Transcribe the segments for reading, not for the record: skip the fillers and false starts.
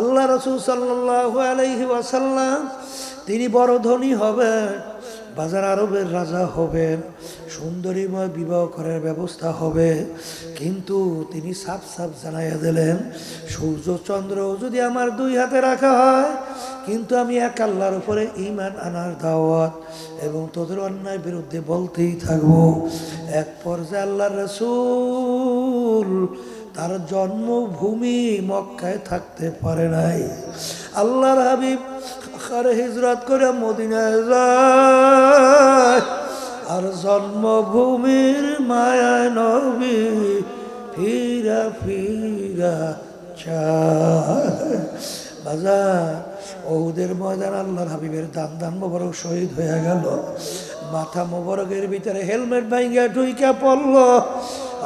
আল্লাহ রাসূল সাল্লাল্লাহু আলাইহি ওয়াসাল্লাম তিনি বড় ধনী হবেন, বাজার আরবের রাজা হবেন, সুন্দরীময় বিবাহ করার ব্যবস্থা হবে। কিন্তু তিনি সাফ সাফ জানাইয়া দিলেন, সূর্য চন্দ্র যদি আমার দুই হাতে রাখা হয়, কিন্তু আমি এক আল্লাহর উপরে ঈমান আনার দাওয়াত এবং তোদের অন্যায়ের বিরুদ্ধে বলতেই থাকবো। এক পর্যায়ে আল্লাহর রাসূল তার জন্মভূমি মক্কায় থাকতে পারে নাই। আল্লাহর হাবিব হিজরত করে মদিনায় যায়, আর জন্মভূমির মায়ায় নবী ফিরা ফিরা চায়। বাজার ওদের ময়দান আল্লাহর হাবিবের দান মোবারক শহীদ হয়ে গেল। মাথা মোবারকের ভিতরে হেলমেট ভাঙিয়া ঢুইকা পড়ল,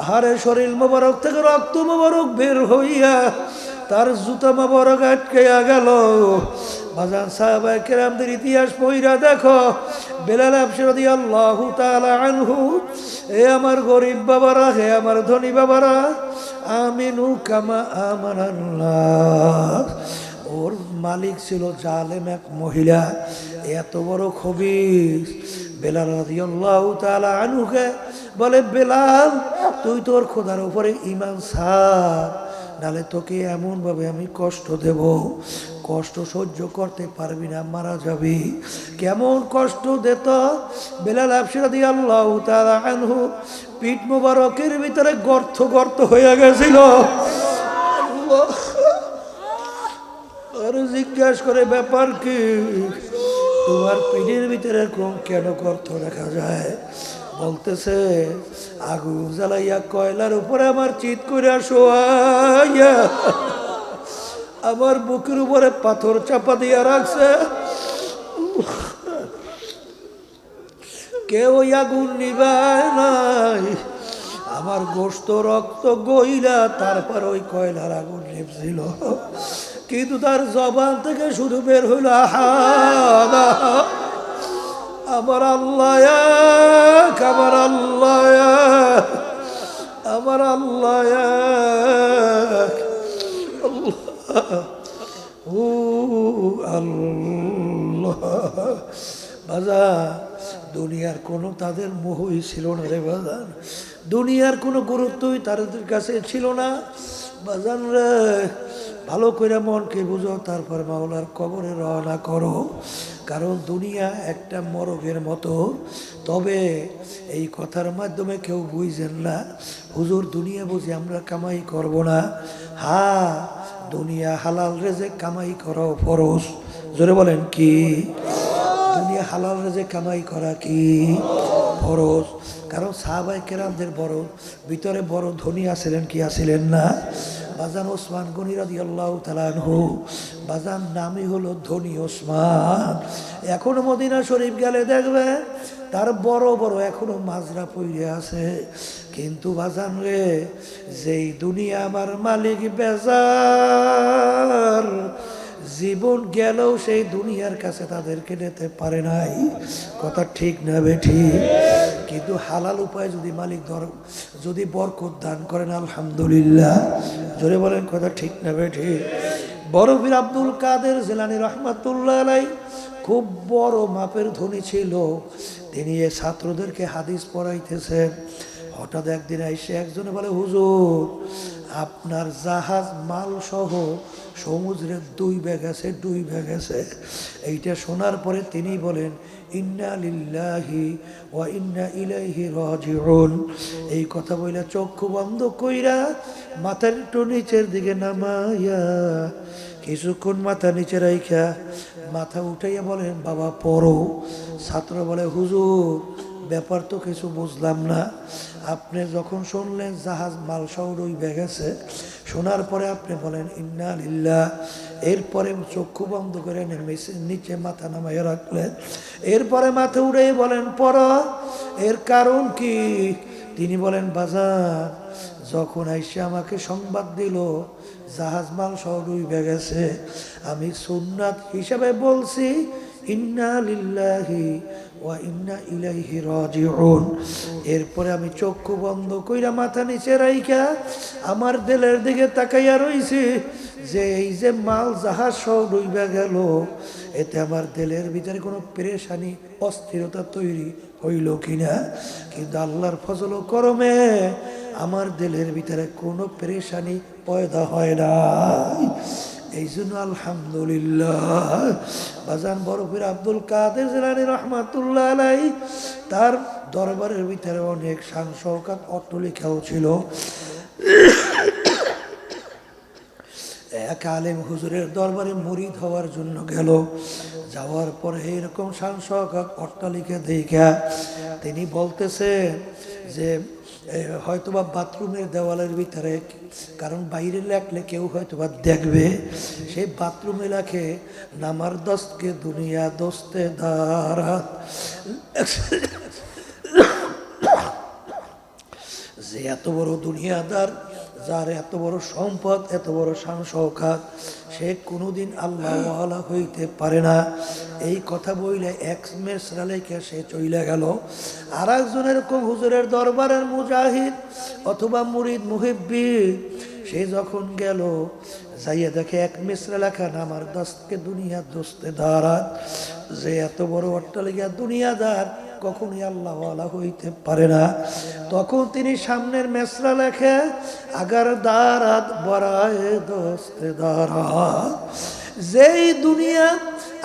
হারে শরীর মোবারক থেকে রক্ত মোবারক বের হইয়া তার জুতা মোবারক আটকাইয়া গেল। বাজান সাহাবায়ে কেরামদের ইতিহাস পড়িয়া দেখো, বেলাল হাবশী রাদিয়াল্লাহু তাআলা আনহু, এ আমার গরিব বাবারা, হে আমার ধনী বাবারা, আমিনু কামা আমানাল্লাহ। ওর মালিক ছিল জালেম এক মহিলা, এত বড় খবিস। বেলাল রাদিয়াল্লাহু তাআলা আনহুকে বলে, বেলাল তুই তোর খোদার উপরে ঈমান ছাড়, নালে তোকে এমনভাবে আমি কষ্ট দেব, কষ্ট সহ্য করতে পারবি না, মারা যাবি। কেমন কষ্ট দিত বেলাল হাবশী রাদিয়াল্লাহু তাআলা আনহু, পিঠ মোবারকের ভিতরে গর্ত গর্ত হয়ে গেছিল। আর জিজ্ঞাসা করে, ব্যাপার কি, তোমার পিঠের ভিতরে কেন গর্ত দেখা যায়? বলতেছে, আগুন জ্বালাইয়া কয়লার উপরে আমার চিৎ করে শোয়াইয়া আমার বুকের উপরে পাথর চাপা দিয়া রাখছে, কেউ আগুন নিবায় নাই। আমার গোশত রক্ত গইলা তারপর ওই কয়লার আগুন নিভছিল, কিন্তু তার জবান থেকে শুধু বের হইল আহাদা, আমার আল্লাহ এক, আমার আল্লাহ এক, আমার আল্লাহ এক, আল্লাহ। বাজার দুনিয়ার কোনো তাদের মোহই ছিল না রে বাজান, দুনিয়ার কোনো গুরুত্বই তাদের কাছে ছিল না। বাজান রে, ভালো করে মনকে বুঝো, তারপর মাওলার কবরে রওনা করো। কারণ দুনিয়া একটা মরগের মতো। তবে এই কথার মাধ্যমে কেউ বুঝছেন না, হুজুর দুনিয়া বুঝে আমরা কামাই করব না। হ্যাঁ, দুনিয়া হালাল রেজেক কামাই করাও ফরজ। জোরে বলেন কি? দুনিয়া হালাল রেজেক কামাই করা কি ফরজ? কারণ সাহাবায়ে কেরামদের বড় ভিতরে বড় ধনী আছিলেন কি আছিলেন না? বাজান ওসমান গনি রাদিয়াল্লাহু তাআলা আনহু, বাজান নামই হলো ধনী ওসমান। এখনো মদিনা শরীফ গেলে দেখবে তার বড় বড় এখনো মাজরা পইরে আছে। কিন্তু বাজান রে, যেই দুনিয়া আমার মালিক বেজার, জীবন গেলেও সেই দুনিয়ার কাছে তাদেরকে নিতে পারে নাই। কথা ঠিক না বেঠি? কিন্তু হালাল উপায় যদি মালিক যদি বরকত দান করেন, আলহামদুলিল্লাহ। জোরে বলেন, কথা ঠিক না বেঠি? বড় পীর আব্দুল কাদের জিলানী রাহমাতুল্লাহ আলাইহি খুব বড় মাপের ধনী ছিল। তিনি এ ছাত্রদেরকে হাদিস পড়াইতেছেন। হঠাৎ একদিন এসে একজনে বলে, হুজুর আপনার জাহাজ মাল সহ সমুদ্রের 2 ব্যাগ আছে, 2 ব্যাগ আছে। এইটা শোনার পরে তিনি বলেন, ইন্না লিল্লাহি ওয়া ইন্না ইলাইহি রাজিউন। এই কথা বইলা চক্ষু বন্ধ কইরা মাথার একটু নিচের দিকে নামাইয়া কিছুক্ষণ মাথা নিচে রাইখা মাথা উঠাইয়া বলেন, বাবা পড়ো। ছাত্র বলে, হুজুর ব্যাপার তো কিছু বুঝলাম না। আপনি যখন শুনলেন জাহাজ মাল সহ 2 ব্যাগ আছে, শোনার পরে আপনি বলেন ইন্না লিল্লাহ, এরপরে চক্ষু বন্ধ করে নিচে মাথা নামাইয়া রাখলেন, এরপরে মাথা উড়ে বলেন পড়ো। এর কারণ কি? তিনি বলেন, বাজার যখন আইসা আমাকে সংবাদ দিল জাহাজ মাল সহ 2 ব্যাগ আছে, আমি সুন্নাত হিসাবে বলছি ইন্না লিল্লাহি ওয়া ইন্না ইলাইহি রাজিউন। এরপরে আমি চক্ষু বন্ধ কইরা মাথা নিচে রাইখা আমার দিলের দিকে তাকাইয়া রইছি যে এই যে মাল জাহাজ সব ডুইবা গেল, এতে আমার দিলের ভিতরে কোনো পেরেশানি অস্থিরতা তৈরি হইল কিনা। কিন্তু আল্লাহর ফজল ও করমে আমার দিলের ভিতরে কোনো পেরেশানি পয়দা হয় না। এই জন্য আলহামদুলিল্লাহ। বাজান বরফের আব্দুল কাদের জিলানী রহমাতুল্লাহ আলাইহি তার দরবারের ভিতরে অনেক শান শওকত অট্টালিকাও ছিল। এক আলেম হুজুরের দরবারে মুরিদ হওয়ার জন্য গেল। যাওয়ার পরে এরকম শান শওকত অট্টালিকা দেখা তিনি বলতেছেন যে হয়তোবা বাথরুমের দেওয়ালের ভিতরে, কারণ বাইরে লেখলে কেউ হয়তোবা দেখবে, সেই বাথরুমে লেখে নামার দস্তকে দুনিয়া দোস্তে দারাত। যে এত বড় দুনিয়াদার, যার এত বড় সম্পদ, এত বড় শান শওকত, সে কোনোদিন আল্লাহওয়ালা হইতে পারে না। এই কথা বইলে এক মেসরা লেখা সে চইলা গেল। আর একজন এরকম হুজুরের দরবারের মুজাহিদ অথবা মুরিদ মুহিব্বি, সে যখন গেল যাইয়া দেখে এক মিসরা লেখা নামার দস্তকে দুনিয়া দোস্তে দারাত। যে এত বড় অট্টালিকা দুনিয়াদার কখনই আল্লাহওয়ালা হইতে পারে না। তখন তিনি সামনের মেসরা লেখে আগার দারাত বরায় দোস্তে দারাত। যেই দুনিয়া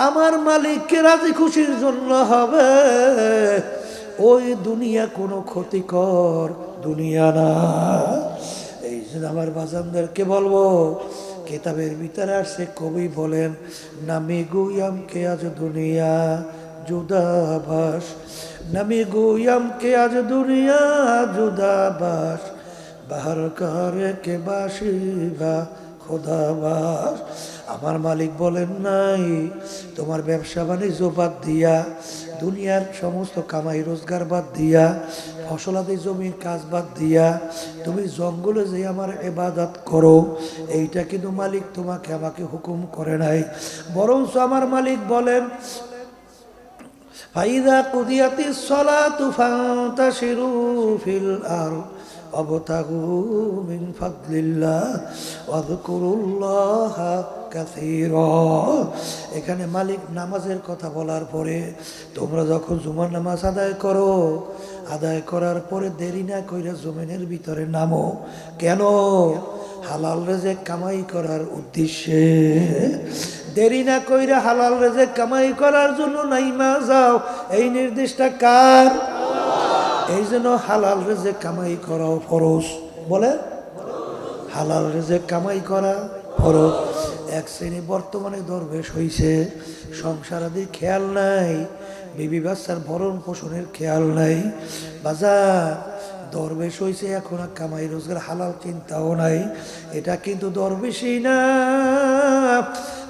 আমার মালিককে রাজি খুশির জন্য হবে, ওই দুনিয়া কোনো ক্ষতিকর দুনিয়া না। এই জন্য আমার বাজানদেরকে বলবো, কিতাবের ভিতরে আসছে, কবি বলেন নামি গুয়াম কে আজ দুনিয়া জুদাবাস, নামি গুয়াম কে আজ দুনিয়া জুদাবাস, বাহার কারে কে বাসিবা খোদাবাস। আমার মালিক বলেন নাই, তোমার ব্যবসা বাণিজ্য বাদ দিয়া, দুনিয়ার সমস্ত কামাই রোজগার বাদ দিয়া, ফসলাদি জমির কাজ বাদ দিয়া তুমি জঙ্গলে যে আমার ইবাদত করো, এইটা কিন্তু মালিক তোমাকে আমাকে হুকুম করে নাই। বরঞ্চ আমার মালিক বলেন ফাইদা কুদিয়াতিস সালাতু ফান্তাশিরু ফিল আরদ ওয়াবতাগু মিন ফাদলিল্লাহ ওয়াযকুরুল্লাহা কাসীরা। এখানে মালিক নামাজের কথা বলার পরে তোমরা যখন জুমার নামাজ আদায় করো, আদায় করার পরে দেরি না কইরা জমিনের ভিতরে নামো। কেন? হালাল রেজেক কামাই করার উদ্দেশ্যে। দেরি না কইরা হালাল রেজেক কামাই করার জন্য নাইমা যাও, এই নির্দেশটা কার? এই জন্য হালাল রেজেক কামাই করাও ফরজ। বলে হালাল রেজেক কামাই করা ফরজ। এক শ্রেণী বর্তমানে দরবেশ হইছে, সংসারাদি খেয়াল নাই, বিবি বাচ্চার ভরণ পোষণের খেয়াল নাই। বাজার দরবেশ হইছে, এখন আর কামাই রোজগার হালাল চিন্তাও নাই। এটা কিন্তু দরবেশই না।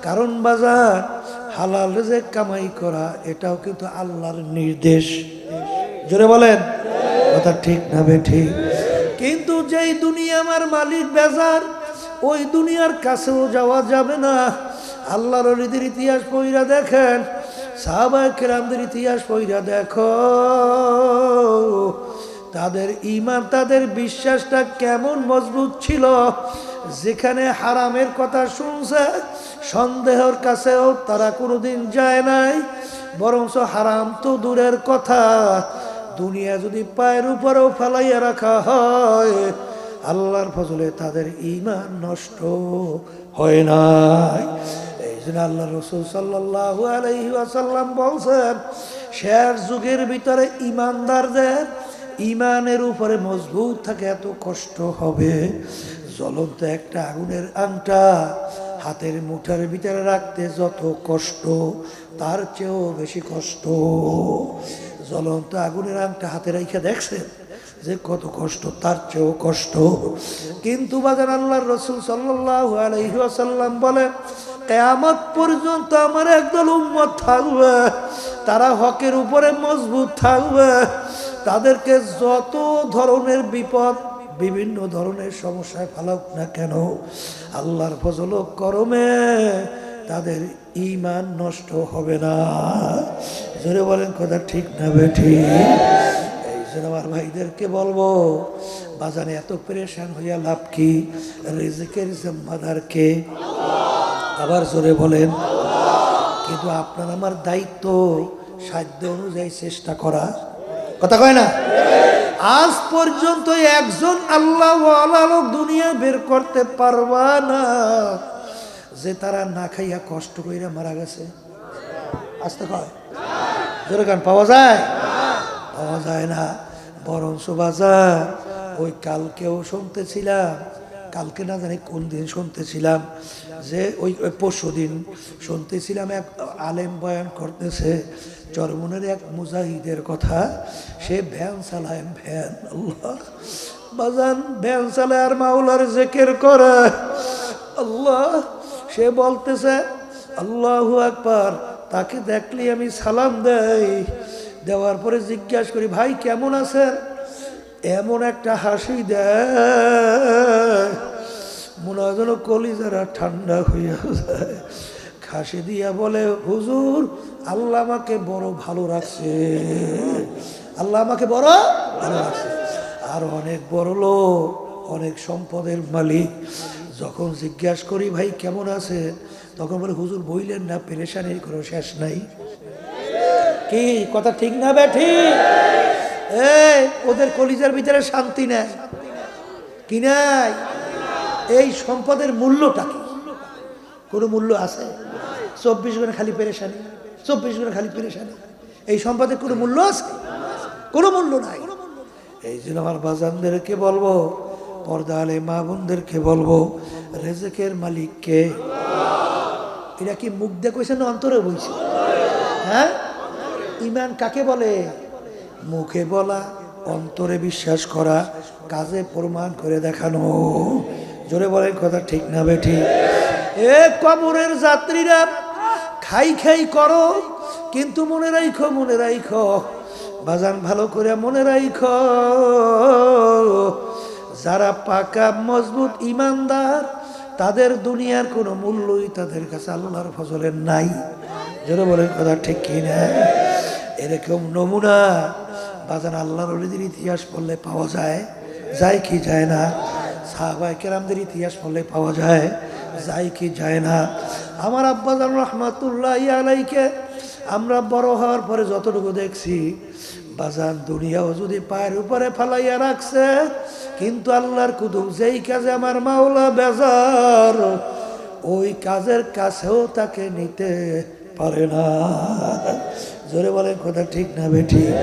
কারণ বাজার হালাল রেজেক কামাই করা এটাও কিন্তু আল্লাহর নির্দেশ। জোরে বলেন কথা ঠিক না বেঠিক? কিন্তু যেই দুনিয়া আমার মালিক বেজার, ওই দুনিয়ার কাছেও যাওয়া যাবে না। আল্লাহর ওলিদের ইতিহাস পড়া দেখেন, সাহাবায়ে কেরামদের ইতিহাস পড়া দেখো, তাদের ঈমান, তাদের বিশ্বাসটা কেমন মজবুত ছিল। যেখানে হারামের কথা শুনছে, সন্দেহের কাছেও তারা কোনোদিন যায় নাই। বরঞ্চ হারাম তো দূরের কথা, দুনিয়া যদি পায়ের উপরেও ফেলাইয়া রাখা হয়, আল্লাহর ফজলে তাদের ঈমান নষ্ট হয় নাই। এই জন্য আল্লাহ রাসূল সাল্লাল্লাহু আলাইহি ওয়াসাল্লাম বলছেন, শেষ যুগের ভিতরে ঈমানদারদের ঈমানের উপরে মজবুত থাকে এত কষ্ট হবে, জ্বলন্ত একটা আগুনের আংটা হাতের মুঠার ভিতরে রাখতে যত কষ্ট, তার চেয়েও বেশি কষ্ট। জ্বলন্ত আগুনের আংটা হাতে রেখে দেখছেন যে কত কষ্ট, তার চেয়েও কষ্ট। কিন্তু বাজার আল্লাহর রাসূল সাল্লাল্লাহু আলাইহি ওয়াসাল্লাম বলে, কিয়ামত পর্যন্ত আমার একদল উম্মত থাকবে, তারা হকের উপরে মজবুত থাকবে। তাদেরকে যত ধরনের বিপদ, বিভিন্ন ধরনের সমস্যায় ফেলাক না কেন, আল্লাহর ফজল ও করমে তাদের ঈমান নষ্ট হবে না। জোরে বলেন কথা ঠিক না বেঠিক? এই জন্য আমার ভাইদেরকে বলবো, বাজারে এত পেরেশান হইয়া লাভ কি? রিজিকের জিম্মাদার কে? আবার জোরে বলেন। কিন্তু আপনার আমার দায়িত্ব সাধ্য অনুযায়ী চেষ্টা করা। কথা কয় না? আজ পর্যন্ত একজন আল্লাহ ওয়ালা লোক দুনিয়া বের করতে পারবা না যে তারা না খাইয়া কষ্ট কইরা মারা গেছে। আসতে কয় জোরে গান পাওয়া যায়? পাওয়া যায় না। বরং বাজার ওই কালকেও শুনতেছিলাম, কালকে না জানি কোন দিন শুনতেছিলাম, যে ওই পরশু দিন শুনতেছিলাম এক আলেম বয়ান করতেছে চরমনের এক মুজাহিদের কথা। সে ভ্যান চালায়, ভ্যান, আল্লাহ বাজান, ভ্যান চালায় আর মাওলার জিকির করে। আল্লাহ, সে বলতেছে আল্লাহু আকবার। তাকে দেখলি আমি সালাম দেই, দেওয়ার পরে জিজ্ঞাসা করি ভাই কেমন আছেন? এমন একটা হাসি দেয় মনে হয় যেন কলিজারা ঠান্ডা হইয়া যায়। হাসি দিয়া বলে হুজুর আল্লাহ আমাকে বড় ভালো রাখছে, আল্লাহ আমাকে বড় ভালো রাখছে। আর অনেক বড় লোক, অনেক সম্পদের মালিক। যখন জিজ্ঞাসা করি ভাই কেমন আছে, তখন বলে হুজুর বইলেন না, পেরেশানির কোনো শেষ নাই। কি কথা ঠিক না বেঠিক? ওদের কলিজার ভিতরে শান্তি নাই, কি নাই? এই সম্পদের মূল্যটা কি? কোনো মূল্য আছে? 24 ঘন্টা খালি পেরেশানি, 24 ঘন্টা খালি পেরেশানি। এই সম্পদের কোনো মূল্য আছে? কোনো মূল্য নাই। এই জন্য আমার বাজানদেরকে বলবো, পর্দা আলে মা বোনদেরকে বলবো, রেজেকের মালিক কে? এটা কি মুখ দিয়ে কইছে না অন্তরে বলছে? হ্যাঁ, ঈমান কাকে বলে? মুখে বলা, অন্তরে বিশ্বাস করা, কাজে প্রমাণ করে দেখানো। জোরে বলেন কথা ঠিক না বেঠিক? এ কবরের যাত্রীরা, খাই খাই করো কিন্তু মনে রাখো, মনে রাখো বাজান, ভালো করে মনে রাখো, যারা পাকা মজবুত ইমানদার তাদের দুনিয়ার কোনো মূল্যই তাদের কাছে আল্লাহর ফজলের নাই। জোরে বলেন কথা ঠিক কিনা? এরকম নমুনা বাজান আল্লাহর ওলিদের ইতিহাস পড়লে পাওয়া যায়, যায় কি যায় না? সাহাবায়ে কেরামদের ইতিহাস পড়লে পাওয়া যায়, যায় কি যায় না? আমার আব্বাজান রহমাতুল্লাহি আলাইকে আমরা বড় হওয়ার পরে যতটুকু দেখছি, বাজান দুনিয়াও যদি পায়ের উপরে ফালাইয়া রাখছে, কিন্তু আল্লাহর কুদুম যেই কাজে আমার মাওলা বেজার, ওই কাজের কাছেও তাকে নিতে পারে না। জোরে বলেন কথা ঠিক না বেঠিক?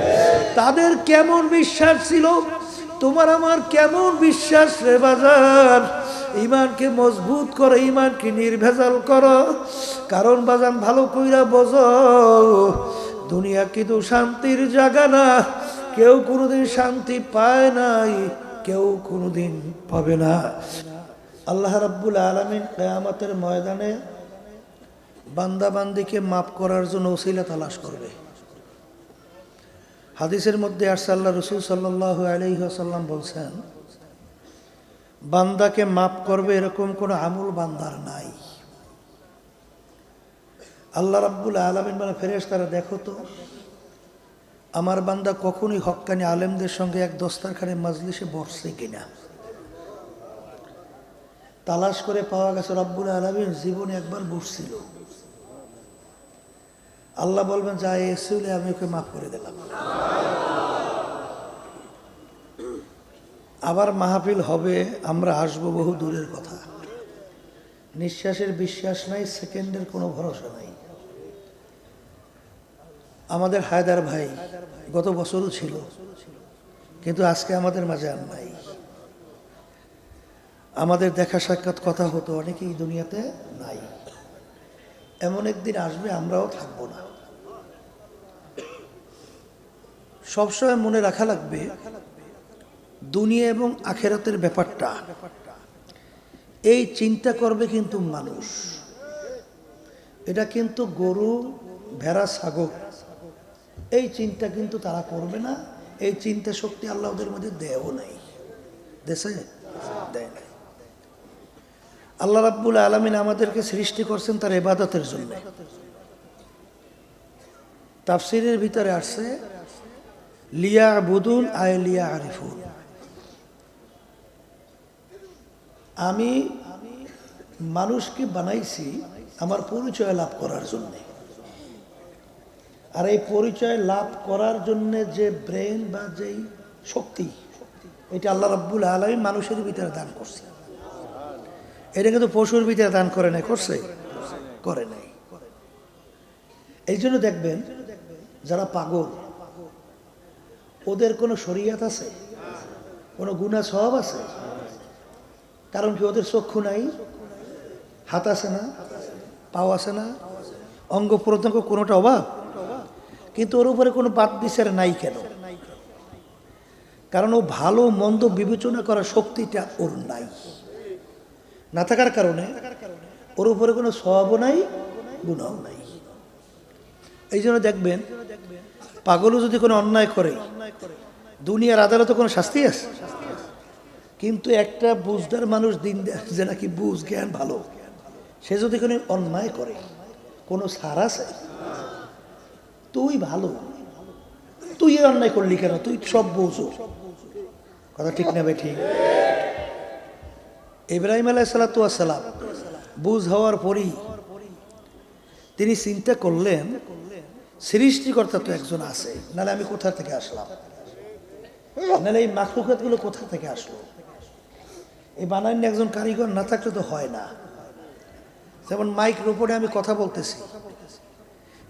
তাদের কেমন বিশ্বাস ছিল, তোমার আমার কেমন বিশ্বাস রে বাজান? ইমানকে মজবুত করো, ইমানকে নির্ভেজাল করো। কারণ বাজান ভালো কইরা বোঝো, দুনিয়া কিন্তু শান্তির জায়গা না। কেউ কোনোদিন শান্তি পায় নাই, কেউ কোনোদিন পাবে না। আল্লাহ রাব্বুল আলামিন কিয়ামতের ময়দানে বান্দা বান্দিকে মাফ করার জন্য ওসিলা তালাশ করবে। হাদিসের মধ্যে আসছে, আল্লাহ রাসূল সাল্লাল্লাহু আলাইহি ওয়াসাল্লাম বলছেন, বান্দাকে মাফ করবে এরকম কোনো আমল বান্দার নাই। আল্লাহ রাব্বুল আলামিন মানে ফেরেশতারা, দেখো তো আমার বান্দা কখনোই হক্কানি আলেমদের সঙ্গে এক দস্তারখানে মাজলিসে বসছে কিনা। তালাশ করে পাওয়া গেছে রাব্বুল আলামিন জীবনে একবার বসছিল। আল্লাহ বলবেন যা এসেছিল আমি ওকে মাফ করে দিলাম। আবার মাহফিল হবে, আমরা আসবো, বহু দূরের কথা। নিঃশ্বাসের বিশ্বাস নাই, সেকেন্ডের কোনো ভরসা নাই। আমাদের হায়দার ভাই গত বছরও ছিল, কিন্তু আজকে আমাদের মাঝে আর নাই। আমাদের দেখা সাক্ষাৎ কথা হতো, অনেকেই দুনিয়াতে নাই। এমন একদিন আসবে আমরাও থাকবো না। সবসময় মনে রাখা লাগবে দুনিয়া এবং আখেরাতের ব্যাপারটা, এই চিন্তা করবে কিন্তু মানুষ। এটা কিন্তু গরু, ভেড়া, ছাগল এই চিন্তা কিন্তু তারা করবে না। এই চিন্তা শক্তি আল্লাহ ওদের মধ্যে দেয়ও নাই, দেশে দেয় নাই। আল্লাহ রাব্বুল আলামিন আমাদেরকে সৃষ্টি করছেন তার ইবাদতের জন্য। তাফসীরের ভিতরে আসছে লিয়াবুদুন আয় লিয়ারিফুন, আমি মানুষকে বানাইছি আমার পরিচয় লাভ করার জন্য। আর এই পরিচয় লাভ করার জন্য যে ব্রেন বা যেই শক্তি, এটা আল্লাহ রাব্বুল আলামিন মানুষের ভিতরে দান করছে। এটা কিন্তু পশুর ভিতরে দান করে নাই, করছে? করে নাই। এই জন্য দেখবেন যারা পাগল, ওদের কোনো শরীয়ত আছে, কোনো গুনাহ সওয়াব আছে? কারণ কি ওদের চক্ষু নাই, হাত আছে না, পাও আছে না, অঙ্গ প্রত্যঙ্গ কোনোটা অভাব, কিন্তু ওর উপরে কোনো বাদ বিচার নাই কেন? কারণ ও ভালো মন্দ বিবেচনা করার শক্তিটা ওর নাই। না থাকার কারণে ওর উপরে কোনো সওয়াবও নাই, গুনাহও নাই। এই জন্য দেখবেন পাগলও যদি কোনো অন্যায় করে, দুনিয়ার আদালতে কোনো শাস্তি আছে? কিন্তু একটা বুঝদার মানুষ, দিন যে নাকি বুঝ জ্ঞান ভালো, সে যদি কোনো অন্যায় করে, কোনো ছাড় আছে? তুই ভালো, তুই এই অন্যায় করলি কেন? তুই সব বুঝো। কথা ঠিক না ঠিক? ইব্রাহিম আলাইহিস সালাম বুঝ হওয়ার পরই তিনি চিন্তা করলেন সৃষ্টিকর্তা তো একজন আছে, নাহলে আমি কোথা থেকে আসলাম, নাহলে এই মাখলুকাতগুলো কোথা থেকে আসলো? এই বানাইনি একজন কারিগর না থাকলে তো হয় না। যেমন মাইক্রোফোনে আমি কথা বলতেছি,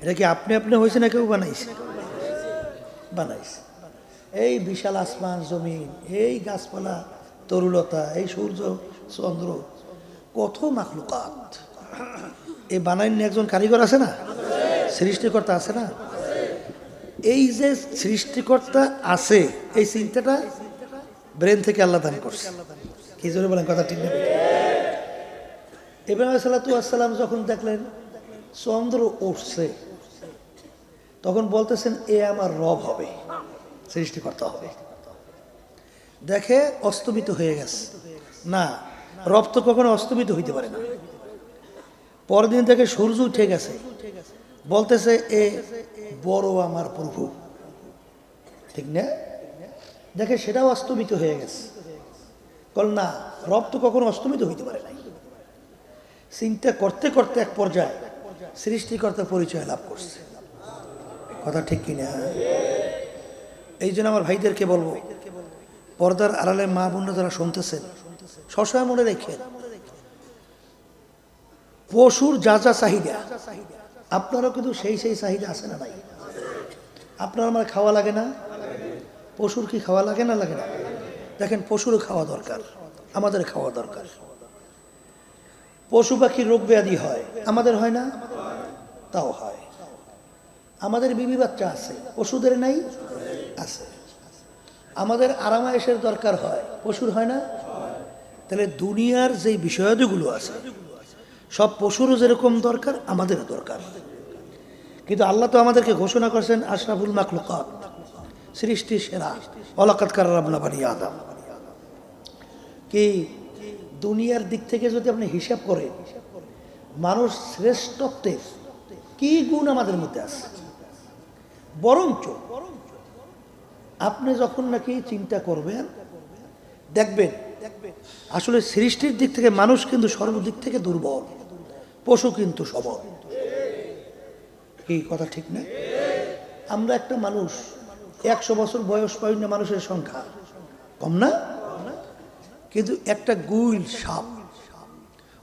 এটা কি আপনি আপনি হয়েছে না কেউ বানাইছে? বানাইছে। এই বিশাল আসমান জমিন, এই গাছপালা তরুলতা, এই সূর্য চন্দ্র, কত মাখলুকাত, এই বানাইনি একজন কারিগর আছে না? সৃষ্টিকর্তা আছে না? এই যে সৃষ্টিকর্তা আছে, এই চিন্তাটা ব্রেন থেকে আল্লাহ দান করছে। কি জোরে বলেন, কথা ঠিক না? ইব্রাহিম আলাইহিস সালাম যখন দেখলেন চন্দ্র উঠছে, তখন বলতেছেন এ আমার রব হবে, সৃষ্টিকর্তা হবে। দেখে অস্তমিত হয়ে গেছে। না, রব তো কখনো অস্তমিত হইতে পারে না। পরের দিন থেকে সূর্য উঠে গেছে, বলতেছে এ বড় আমার প্রভু, ঠিক না? দেখে সেটাও অস্তমিত হয়ে গেছে। বল না, রব তো কখনো অস্তমিত হইতে পারে নাই। চিন্তা করতে করতে এক পর্যায়ে সৃষ্টিকর্তার পরিচয় লাভ করছে। কথা ঠিক কিনা? এই জন্য আমার ভাইদেরকে বলবো, পর্দার আড়ালে মা বোনরা যারা শুনতেছেন, সবসময় মনে রেখেন পশুর যা যা চাহিদা, আপনারও কিন্তু সেই সেই চাহিদা আছে না নাই? আপনার আমার খাওয়া লাগে না? পশুর কি খাওয়া লাগে না লাগে না? দেখেন পশুরও খাওয়া দরকার, আমাদের খাওয়া দরকার। পশু পাখির রোগ ব্যাধি হয়, আমাদের হয় না? তাও হয়। আমাদের বিবি বাচ্চা আছে, পশুদের নাই? আছে। আমাদের আরামায়েশের দরকার হয়, পশুর হয় না? তাহলে দুনিয়ার যে বিষয়াদিগুলো আছে সব পশুরও যেরকম দরকার, আমাদেরও দরকার। কিন্তু আল্লাহ তো আমাদেরকে ঘোষণা করছেন আশরাফুল মাখলুকাত, সৃষ্টির সেরা, ওয়ালাকাদ কাররামনা বানি আদম। কি দুনিয়ার দিক থেকে যদি আপনি হিসাব করেন, মানুষ শ্রেষ্ঠত্বের কি গুণ আমাদের মধ্যে আছে? বরঞ্চ আপনি যখন নাকি চিন্তা করবেন, দেখবেন আসলে সৃষ্টির দিক থেকে মানুষ কিন্তু সর্বদিক থেকে দুর্বল, পশু কিন্তু সবল। এই কথা ঠিক না? আমরা একটা মানুষ 100 বছর বয়স পাই না, মানুষের সংখ্যা কম না? কিন্তু একটা গুইল সাপ,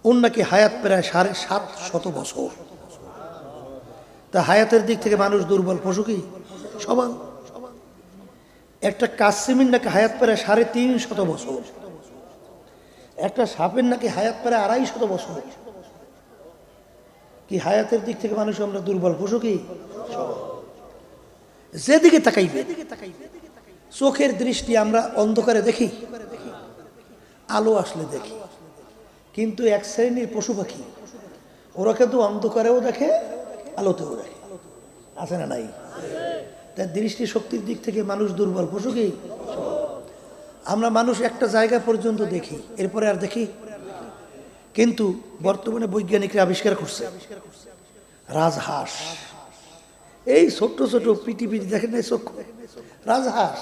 ওর নাকি হায়াত প্রায় 750 বছর। তা হায়াতের দিক থেকে মানুষ দুর্বল, পশু কি সবল? একটা কাসিমির নাকি হায়াত প্রায় 350 বছর, একটা সাপের নাকি হায়াত প্রায় 250 বছর। কি হায়াতের দিক থেকে মানুষ আমরা দুর্বল, পশু কি সবল? যেদিকে তাকাইবে, চোখের দৃষ্টি আমরা অন্ধকারে দেখি, আলো আসলে দেখি। কিন্তু এক শ্রেণীর পশু পাখি, ওরা কিন্তু অন্ধকারেও দেখে, আলোতেও দেখে, আছে না নাই? তার দৃষ্টি শক্তির দিক থেকে মানুষ দুর্বল, পশু কি? আমরা মানুষ একটা জায়গা পর্যন্ত দেখি, এরপরে আর দেখি? কিন্তু বর্তমানে বৈজ্ঞানিকরা আবিষ্কার করছে রাজহাঁস। এই ছোট্ট ছোট পিটি দেখেন না চক্ষু, রাজহাঁস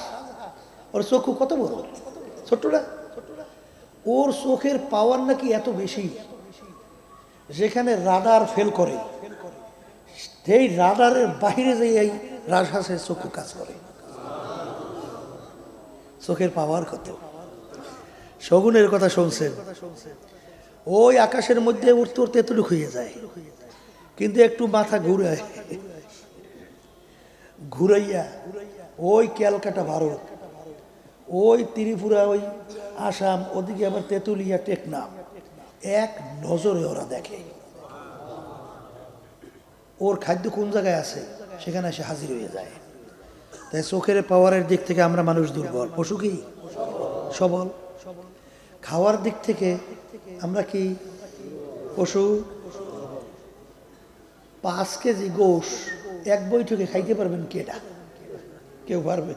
ওর চক্ষু কত বড়, ছোট্টটা। ওর চোখের পাওয়ার নাকি এত বেশি, যেখানে রাডার ফেল করে সেই রাডারের বাইরে যে এই রাজহাঁসের চক্ষু কাজ করে। চোখের পাওয়ার কত! শগুনের কথা শুনছেন, ওই আকাশের মধ্যে উঠতে উঠতে এতটুকু হয়ে যায়, কিন্তু একটু মাথা ঘুরাইয়া ওই ক্যালকাটা ভারত, ওই ত্রিপুরা, ওই আসাম, ওদিকে আবার তেঁতুলিয়া টেকনাফ, এক নজরে ওরা দেখে ওর খাদ্য কোন জায়গায় আছে, সেখানে এসে হাজির হয়ে যায়। তাই চোখের পাওয়ারের দিক থেকে আমরা মানুষ দুর্বল, পশু কি সবল। খাওয়ার দিক থেকে আমরা কি পশু? 5 কেজি গোশ এক বৈঠকে খাইতে পারবেন কেডা? কেউ পারবে?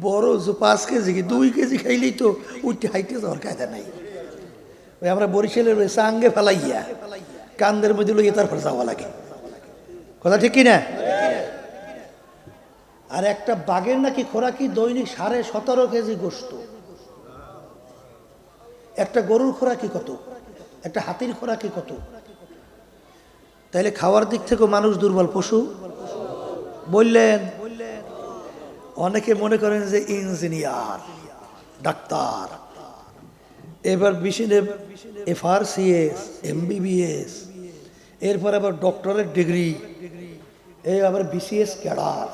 বড় 5 কেজি কি 2 কেজি খাইলেই তো উঠতে হাইতে যাওয়ার কায়দা নাই। ওই আমরা বরিশালের ওই চাঙ্গে ফেলাইয়া কান্দের মধ্যে লইয়া তারপর যাওয়া লাগে, কথা ঠিক কিনা? আর একটা বাঘের নাকি খোরাকি দৈনিক 17.5 কেজি গোশত। একটা গরুর খোরাকি কত, একটা হাতির খোরাকি কত? তাইলে খাওয়ার দিক থেকেও মানুষ দুর্বল, পশু বললেন। অনেকে মনে করেন যে ইঞ্জিনিয়ার, ডাক্তার, এবার FRCS, MBBS, এরপর আবার ডক্টরেট ডিগ্রি, এই আবার BCS ক্যাডার,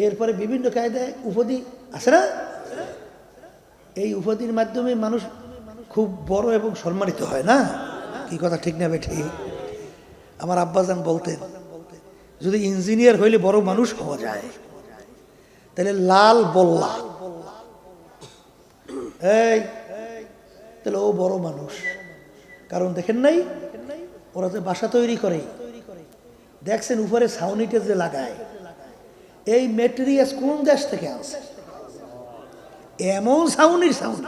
এরপরে বিভিন্ন কায়দায় উপাধি আছে না? এই উপাধির মাধ্যমে মানুষ খুব বড় এবং সম্মানিত হয় না? কি কথা ঠিক না বেঠি? আমার আব্বাজান বলতেন, যদি ইঞ্জিনিয়ার হইলে বড় মানুষ হওয়া যায়, তাহলে লাল বল্লা, তাহলে ও বড় মানুষ। কারণ দেখেন নাই ওরা যে বাসা তৈরি করে, দেখছেন উপরে ছাউনিটা যে লাগায়, এই মেটেরিয়াল কোন দেশ থেকে আসে? এমন ছাউনির ছাউনি,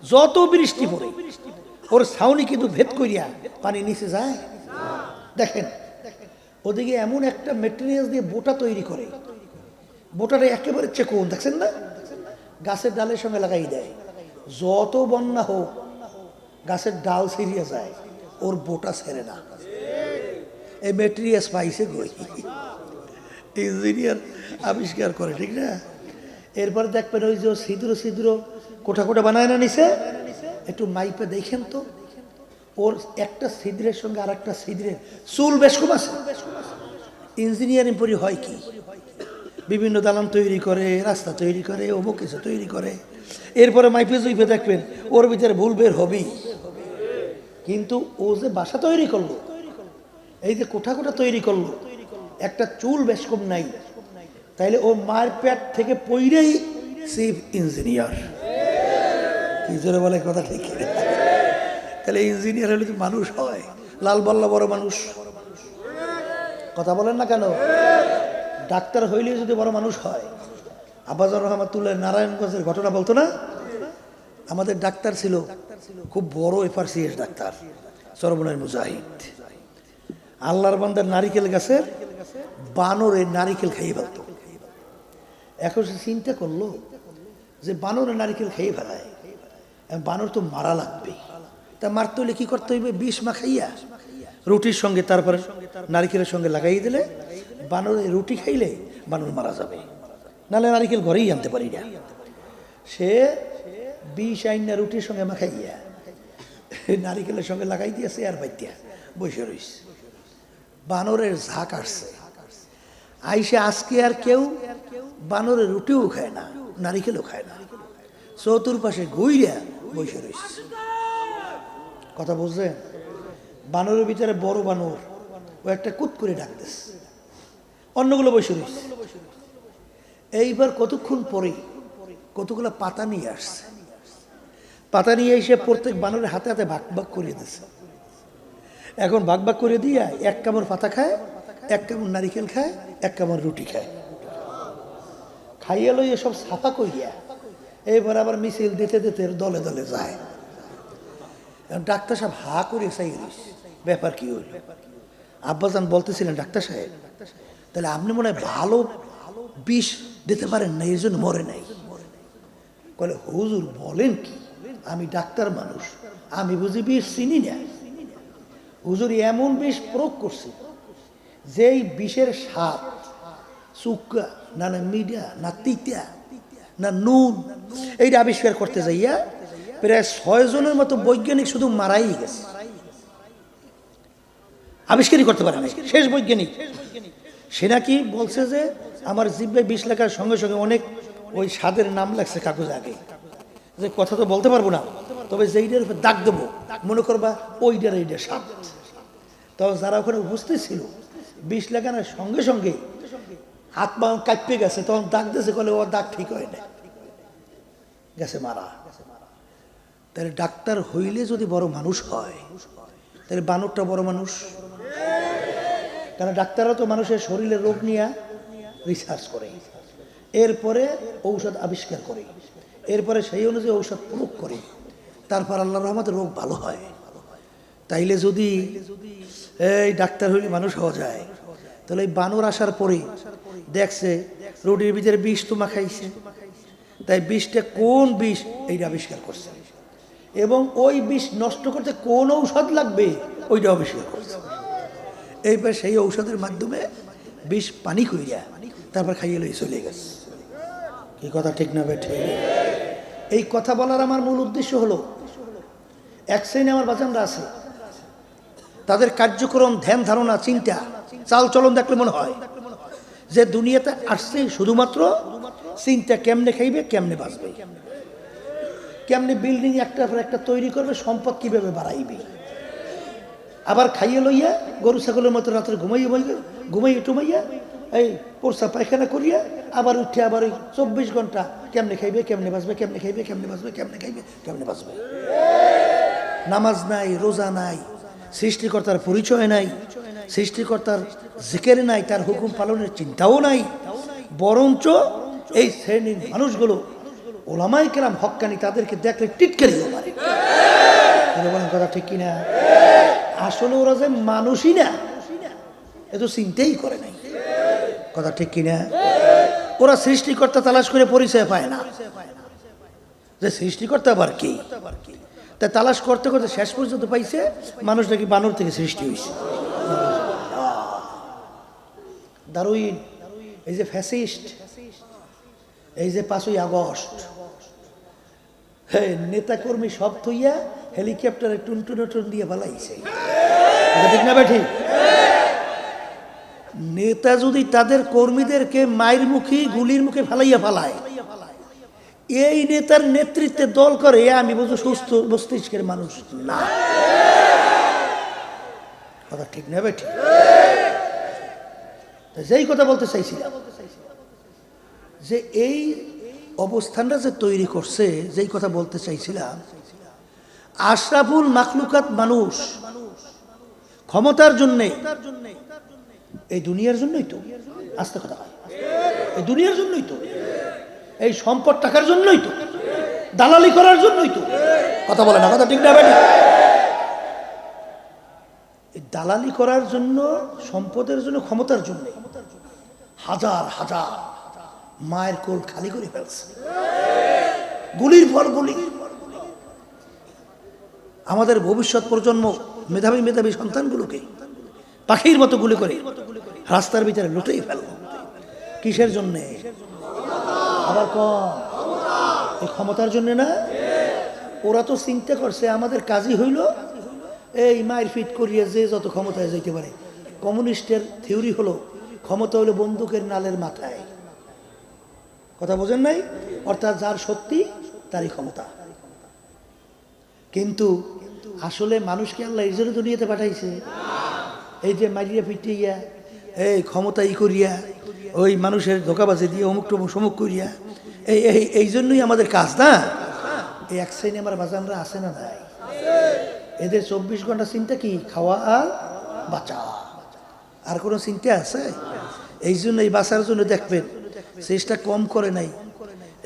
যত বৃষ্টি পড়ে ওর ছাউনি কিন্তু ভেদ করিয়া পানি নিচে যায়। দেখেন ওদিকে এমন একটা মেটেরিয়াল দিয়ে বোটা তৈরি করে, বোটাটা একেবারে চেকন, দেখছেন না? গাছের ডালের সঙ্গে লাগাই দেয়, যত বন্যা হোক গাছের ডাল ছিঁড়িয়ে যায়, ওর বোটা ছেড়ে না। এই মেটেরিয়াল পাইছে কই? ইঞ্জিনিয়ার আবিষ্কার করে, ঠিক না? এরপরে দেখবেন ওই যে ছিদ্র ছিদ্র কোঠা কোঠা বানায় না নিছে, একটু মাইপে দেখেন তো, ওর একটা ছিদ্রের সঙ্গে আর একটা ছিদ্রের চুল বেশ কম আছে। ইঞ্জিনিয়ারিং পরি হয় কি? বিভিন্ন দালান তৈরি করে, রাস্তা তৈরি করে, অমুক কিছু তৈরি করে, এরপরে মাইপে জুইপে দেখবেন ওর ভিতরে ভুল বের হবেই। কিন্তু ও যে বাসা তৈরি করলো, এই যে কোঠা কোঠা তৈরি করলো, একটা চুল বেশ কম নাই, তাইলে ও মায়ের পেট থেকে পইরেই চিফ ইঞ্জিনিয়ার। কি জোরে বলে কথা ঠিক? তাহলে ইঞ্জিনিয়ার হলে কি মানুষ হয়? লাল বল্লা বড় মানুষ, কথা বলেন না কেন? ডাক্তার হইলে যদি বড় মানুষ হয়, আব্বাজান রহমাতুল্লাহ নারায়ণগঞ্জের ঘটনা বলতো না? আমাদের ডাক্তার ছিল খুব বড় FRCS ডাক্তার, চরমনের মুজাহিদ। আল্লাহর বান্দার নারিকেল গাছের বানরে নারিকেল খাইয়ে ফেলত। এখন সে চিন্তা করলো যে বানরে নারিকেল খাইয়ে ফেলায়, বানর তো মারা লাগবে, তা মারতে হলে কি করতে হইবে? বিষ মাখাইয়া রুটির সঙ্গে তারপরে নারিকেলের সঙ্গে লাগাই দিলে বানরে রুটি খাইলে বানর মারা যাবে, নাহলে নারিকেল ঘরেই আনতে পারি না। সে বিষ আইনা রুটির সঙ্গে মাখাইয়া নারিকেলের সঙ্গে লাগাই দিয়েছে, আর বাইতিয়া বসে রইছে। বানরের ঝাঁক আসছে, আইসে আজকে আর কেউ বানরের রুটিও খায় না, নারিকেলও খায় না, চতুর্পাশে ঘুইরা বসে রয়েছে। কথা বুঝলেন? বানরের ভিতরে বড় বানর ও একটা কুত করে ডাকতেছে, অন্যগুলো বসে রয়েছে। এইবার কতক্ষণ পরে কতগুলো পাতা নিয়ে আসছে, পাতা নিয়ে এসে প্রত্যেক বানরের হাতে হাতে ভাগ ভাগ করিয়ে দিচ্ছে। এখন ভাগ ভাগ করে দিয়া এক কামড় পাতা খায়, এক কামড় নারিকেল খায়, এক কামড় রুটি খায়। খাইয়া লইয়া সব সাফা করিয়া এইবার আবার মিছিল দিতে দিতে দলে দলে যায়। ডাক্তার সাহেব হা করে চাই ব্যাপার কি হইল? আব্বাজান বলতেছিলেন, ডাক্তার সাহেব তাহলে আপনি মনে হয় ভালো বিষ দিতে পারেন না, এই জন্য মরে নাই। বলে, হুজুর বলেন কি, আমি ডাক্তার মানুষ, আমি বুঝি বিষ চিনি না। হুজুর এমন বিষ প্রয়োগ করছি যেই বিষের স্বাদ চুক্কা না, না মিডা, না তিতা, না নুন, এইটা আবিষ্কার করতে যাইয়া প্রায় 6 জনের মতো বৈজ্ঞানিক শুধু মারাই গেছে, আবিষ্কারই করতে পারে না। শেষ বৈজ্ঞানিক সে নাকি বলছে যে আমার জিভে বিষ লেখার সঙ্গে সঙ্গে অনেক ওই স্বাদের নাম লাগছে কাগজ আগে, যে কথা তো বলতে পারবো না, তবে যেইটার উপর দাগ দেবো মনে করবা ওইটার এইটার স্বাদ। তখন যারা ওখানে উপস্থিত ছিল বিষ লাগানোর সঙ্গে সঙ্গে হাত পা কাঁপে গেছে, তখন দাগ দিয়েছে, বলে ও দাগ ঠিক হয় না, গেছে মারা। তাহলে ডাক্তার হইলে যদি বড় মানুষ হয়, তাহলে বানরটা বড় মানুষ। কারণ ডাক্তাররা তো মানুষের শরীরের রোগ নিয়ে রিসার্চ করে, এরপরে ঔষধ আবিষ্কার করে, এরপরে সেই অনুযায়ী ঔষধ প্রয়োগ করে, তারপর আল্লাহর রহমতে রোগ ভালো হয়। তাইলে যদি এই ডাক্তার হইলে মানুষ হওয়া যায়, তাহলে এই বানর আসার পরে দেখছে রোডের ভিতরে বিষ তোমা খাইছে, তাই বিষটা কোন বিষ এইটা আবিষ্কার করছে, এবং ওই বিষ নষ্ট করতে কোন ঔষধ লাগবে ওইটা আবিষ্কার করছে। এইবার সেই ঔষধের মাধ্যমে বিষ পানি কইরা তারপর খাইয়ে লই চলে গেছে। কি কথা ঠিক না বেঠে? এই কথা বলার আমার মূল উদ্দেশ্য হলো, এক শ্রেণী আমার বাচ্চারা আছে, তাদের কার্যক্রম, ধ্যান ধারণা, চিন্তা, চাল চলন দেখলে মনে হয় যে দুনিয়াতে আসছে শুধুমাত্র চিন্তা কেমনে খাইবে, কেমনে বাঁচবে, কেমনে বিল্ডিং একটার পর একটা তৈরি করবে, সম্পদ কিভাবে বাড়াইবে, আবার খাইয়ে লইয়া গরু ছাগলের মতো রাত্রে ঘুমাইয়ে টুমাইয়া এই পোরসা পায়খানা করিয়া আবার উঠে আবার ওই 24 ঘন্টা কেমনে খাইবে, কেমনে বাঁচবে, কেমনে খাইবে, কেমনে বাঁচবে, কেমনে খাইবে, কেমনে বাঁচবে। নামাজ নাই, রোজা নাই, সৃষ্টিকর্তার পরিচয় নাই, সৃষ্টিকর্তার জিকির নাই, তার হুকুম পালনের চিন্তাও নাই। বরঞ্চ এই শ্রেণীর মানুষগুলো ওলামায়ে কেরাম হক্কানি, তাদেরকে দেখলে টিটকারিও মারে। বলেন কথা ঠিক কিনা? আসলে ওরা যে মানুষই না, এ তো চিন্তাই করে নাই। কথা ঠিক কিনা? ওরা সৃষ্টিকর্তা তালাশ করে পরিচয় পায় না, যে সৃষ্টিকর্তা আবার কি। তা তালাশ করতে করতে শেষ পর্যন্ত পাইছে মানুষ নাকি বানর থেকে সৃষ্টি হয়েছে। দারুইন, এই যে ফ্যাসিস্ট, এই যে 5ই আগস্ট, নেতাকর্মী সব থইয়া হেলিকপ্টারে টুন দিয়ে পালাইছে। ঠিক না ভাই? ঠিক। নেতা যদি তাদের কর্মীদেরকে মায়ের মুখে, গুলির মুখে ফালাইয়া ফালায়, এই নেতার নেতৃত্বে দল করে, আমি বুঝি সুস্থ মস্তিষ্কের মানুষ না। কথা ঠিক না ভাই? ঠিক। যেই কথা বলতে চাইছিলাম, যে এই অবস্থানটা যে তৈরি করছে, যেই কথা বলতে চাইছিলাম, আশরাফুল মাখলুকাত মানুষ ক্ষমতার জন্যে, এই দুনিয়ার জন্যই তো, আস্তে কথা হয়, এই দুনিয়ার জন্যই তো, এই সম্পদ টাকার জন্যই তো, দালালি করার জন্যই তো। কথা বলে না? কথা ঠিক না ভাই? দালালি করার জন্য, সম্পদের জন্য, ক্ষমতার জন্য হাজার হাজার মায়ের কোল খালি করে ফেলছে, গুলির পর গুলি। আমাদের ভবিষ্যৎ প্রজন্ম, মেধাবী মেধাবী সন্তানগুলোকে পাখির মতো গুলি করে রাস্তার ভিতরে লুটেই ফেলল। কিসের জন্যে? আবার কম, এই ক্ষমতার জন্য না। ওরা তো চিন্তা করছে আমাদের কাজই হইল এই মায়ের ফিট করিয়ে যে যত ক্ষমতায় যাইতে পারে। কমিউনিস্টের থিওরি হলো ক্ষমতা হলো বন্দুকের নালের মাথায়। কথা বোঝেন নাই? অর্থাৎ যার শক্তি তারই ক্ষমতা। কিন্তু আসলে মানুষকে আল্লাহ এই জন্য দুনিয়াতে পাঠাইছে, এই যে মারিয়া পিটিয়া, এই ক্ষমতা করিয়া, ওই মানুষের ধোকাবাজি দিয়ে অমুক টমুক সমুক করিয়া, এই জন্যই আমাদের কাজ না। এই এক শ্রেণী আমার বাজানরা আছে না নাই? এদের 24 ঘন্টা চিন্তা কি? খাওয়া আর বাঁচা, আর কোনো চিন্তা আছে? এই জন্য এই বাঁচার জন্য দেখবেন চেষ্টা কম করে নাই।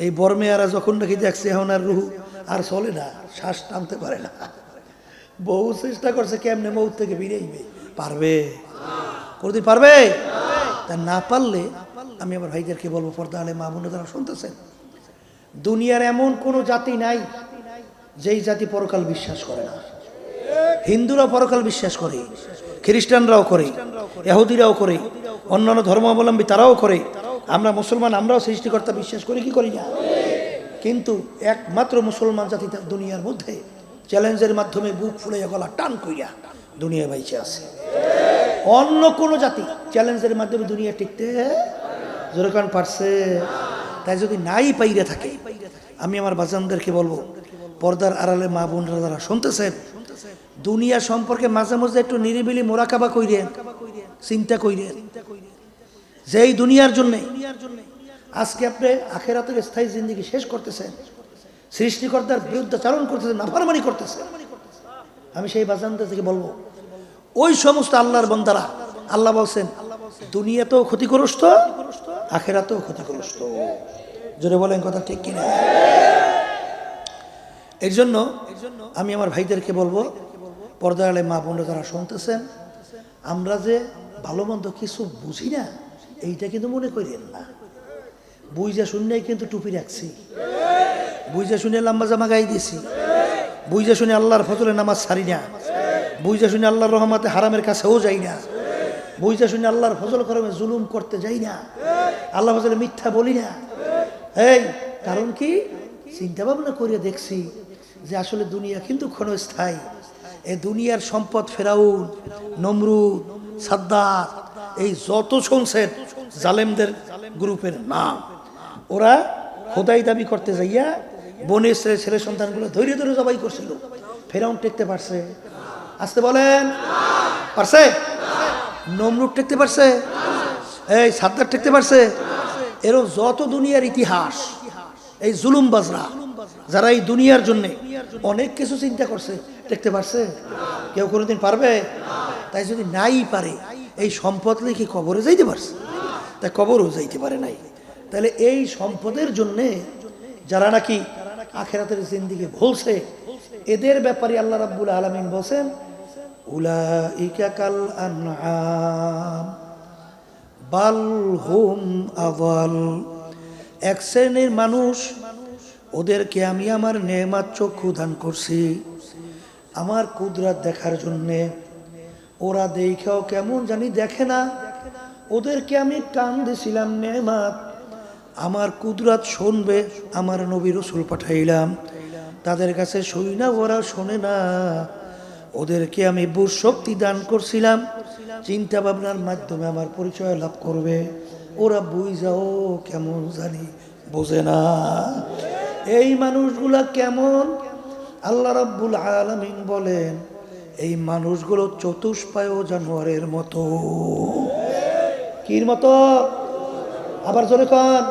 এই বর্মেয়ারা যখন নাকি দেখছে এখন আর রুহু আর চলে না, শ্বাস টানতে পারে না, বহু চেষ্টা করছে কেমনে মৌত থেকে বেরিয়েবে, পারবে? কোনদিন পারবে? তা না পারলে আমি আমার ভাইদেরকে বলবো, পর্দা আলে মা বোনেরা যারা শুনতেছেন, দুনিয়ার এমন কোনো জাতি নাই যেই জাতি পরকাল বিশ্বাস করে না। হিন্দুরা পরকাল বিশ্বাস করে, খ্রিস্টানরাও করে, ইহুদিরাও করে, অন্যান্য ধর্মাবলম্বী তারাও করে, আমরা মুসলমান আমরাও সৃষ্টিকর্তা বিশ্বাস করি কি করি না? কিন্তু একমাত্র মুসলমান জাতি দুনিয়ার মধ্যে চ্যালেঞ্জের মাধ্যমে বুক ফুলে গলা টান কইরা দুনিয়ায় বাইচে আছে। অন্য কোন জাতি চ্যালেঞ্জের মাধ্যমে দুনিয়া টিকতে যেরকম পারছে। তাই যদি নাই পাইরে থাকে, আমি আমার বাজানদেরকে বলবো, পর্দার আড়ালে মা বোনরা যারা শুনতেছেন, দুনিয়া সম্পর্কে মাঝে মাঝে একটু নিরিবিলি মোরাকাবা কইরেন, চিন্তা কইরেন, যেই দুনিয়ার জন্য আজকে আপনি আখেরাতের স্থায়ী জিন্দেগি শেষ করতেছেন, সৃষ্টিকর্তার বিরুদ্ধাচরণ করতেছেন, নাফরমানি করতেছেন। আমি সেই বাজানদের থেকে বলবো, ওই সমস্ত আল্লাহর বান্দারা, আল্লাহ বলছেন দুনিয়াতেও ক্ষতিগ্রস্ত, আখেরাতেও ক্ষতিগ্রস্ত। জোরে বলেন কথা ঠিক কিনা? এর জন্য আমি আমার ভাইদেরকে বলবো, পর্দার আলে মা বোনরা যারা শুনতেছেন, আমরা যে ভালো মন্দ কিছু বুঝি না এইটা কিন্তু মনে করেন না। বুঝা শুনেই কিন্তু টুপি রাখছি, বুঝা শুনে লম্বা জামা গাই দিছি, বুঝা শুনে আল্লাহর ফজলে নামাজ ছাড়ি না, বুঝা শুনে আল্লাহর রহমতে হারামের কাছেও যাই না, বুঝা শুনে আল্লাহর ফজল করমে জুলুম করতে যাই না, আল্লাহ ফজলে মিথ্যা বলি না। এই কারণ কি? চিন্তা ভাবনা করে দেখছি যে আসলে দুনিয়া কিন্তু ক্ষণস্থায়ী। এই দুনিয়ার সম্পদ ফেরাউন, নমরুদ, সাদ্দাত, এই যত শুনছেন জালেমদের গ্রুপের নাম, ওরা খোদাই দাবি করতে যাইয়া বনের ছেলে সন্তানগুলো ধৈর্য ধরে জবাই করছিল। ফেরাউন টেকতে পারছে? আসতে বলেন, পারছে? নমরুদ টেকতে পারছে? এই সাদ্দাত টেকতে পারছে? এরও যত দুনিয়ার ইতিহাস, এই জুলুমবাজরা যারা এই দুনিয়ার জন্য অনেক কিছু চিন্তা করছে, দেখতে পারছে? কেউ কোনোদিন পারবে? তাই যদি নাই পারে, এই সম্পদ লিখে কবরে যাইতে পারছে, তাই কবরও যাইতে পারে নাই। তাহলে এই সম্পদের জন্যে যারা নাকি আখেরাতের জিন্দেগি ভুলছে, এদের ব্যাপারে আল্লাহ রাব্বুল আলামিন বলেন, উলাইকা কাল আনআম বাল হুম আযাল। এক শ্রেণীর মানুষ, ওদেরকে আমি আমার নেয়ামত চক্ষু দান করছি আমার কুদরত দেখার জন্যে, ওরা দেখাও কেমন জানি দেখে না। ওদেরকে আমি কান দিছিলাম নেয়ামত, আমার কুদরত শুনবে, আমার নবী রাসূল পাঠাইলাম, তাদের কাছে শুই না, ওরা শোনে না। ওদেরকে আমি বুঝ শক্তি দান করছিলাম, চিন্তা ভাবনার মাধ্যমে আমার পরিচয় লাভ করবে, ওরা বুঝাও কেমন জানি বোঝে না। এই মানুষগুলা কেমন? আল্লাহ রাব্বুল আলামিন বলেন, এই মানুষগুলো চতুষ্পায় জানোয়ারের মতো। কির মতো? আবার জোরে কন,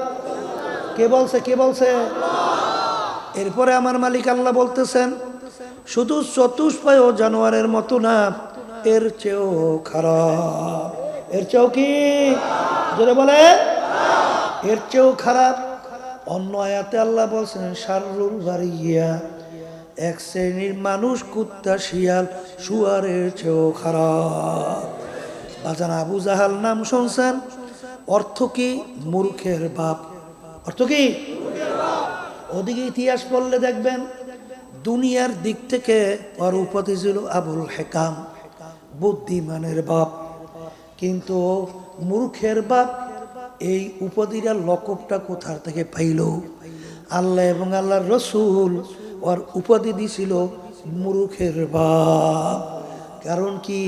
কে বলছে? কে বলছে? এরপরে আমার মালিক আল্লাহ বলতেছেন, শুধু চতুষ্পায় জানোয়ারের মতো না, এর চেয়েও খারাপ। এর চেয়েও কি? জোরে বলে, এর চেয়েও খারাপ। অন্য আয়াতে আল্লাহ বলছেন, শাররুল বারিয়া, এক শ্রেণীর মানুষ কুত্তা, শিয়াল, শুয়ারের চেয়েও খারাপ। বাজান আবু জাহাল নাম শুনছেন? অর্থ কি? মূর্খের বাপ। অর্থ কি? ওদিকে ইতিহাস পড়লে দেখবেন দুনিয়ার দিক থেকে ওর উপাধি ছিল আবুল হেকাম, বুদ্ধিমানের বাপ। কিন্তু মূর্খের বাপ, এই উপাধিরা লকবটা কোথার থেকে পাইল? আল্লাহ এবং আল্লাহর রসুল ওর উপাধি দিছিল মূর্খের বাপ। কারণ কি?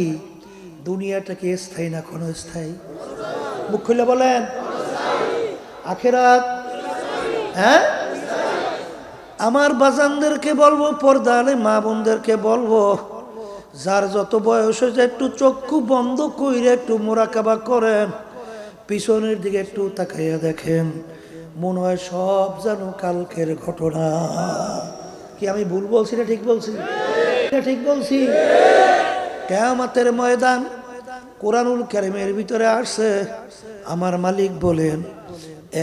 দুনিয়াটাকে স্থায়ী না ক্ষণস্থায়ী? মুখ খুলে বলেন, আখেরাত? হ্যাঁ, আমার বাজানদেরকে বলবো, পর্দা আলে মা বোনদেরকে বলবো, যার যত বয়স হয়েছে একটু চক্ষু বন্ধ কইরে একটু মোরাকাবা করেন, পিছনের দিকে একটু তাকাইয়া দেখেন, মনে হয় সব যেন কালকের ঘটনা। কি আমি ভুল বলছি না ঠিক বলছি? ঠিক বলছি। কিয়ামতের ময়দান কোরআনুল কারীমের ভিতরে আসছে, আমার মালিক বলেন,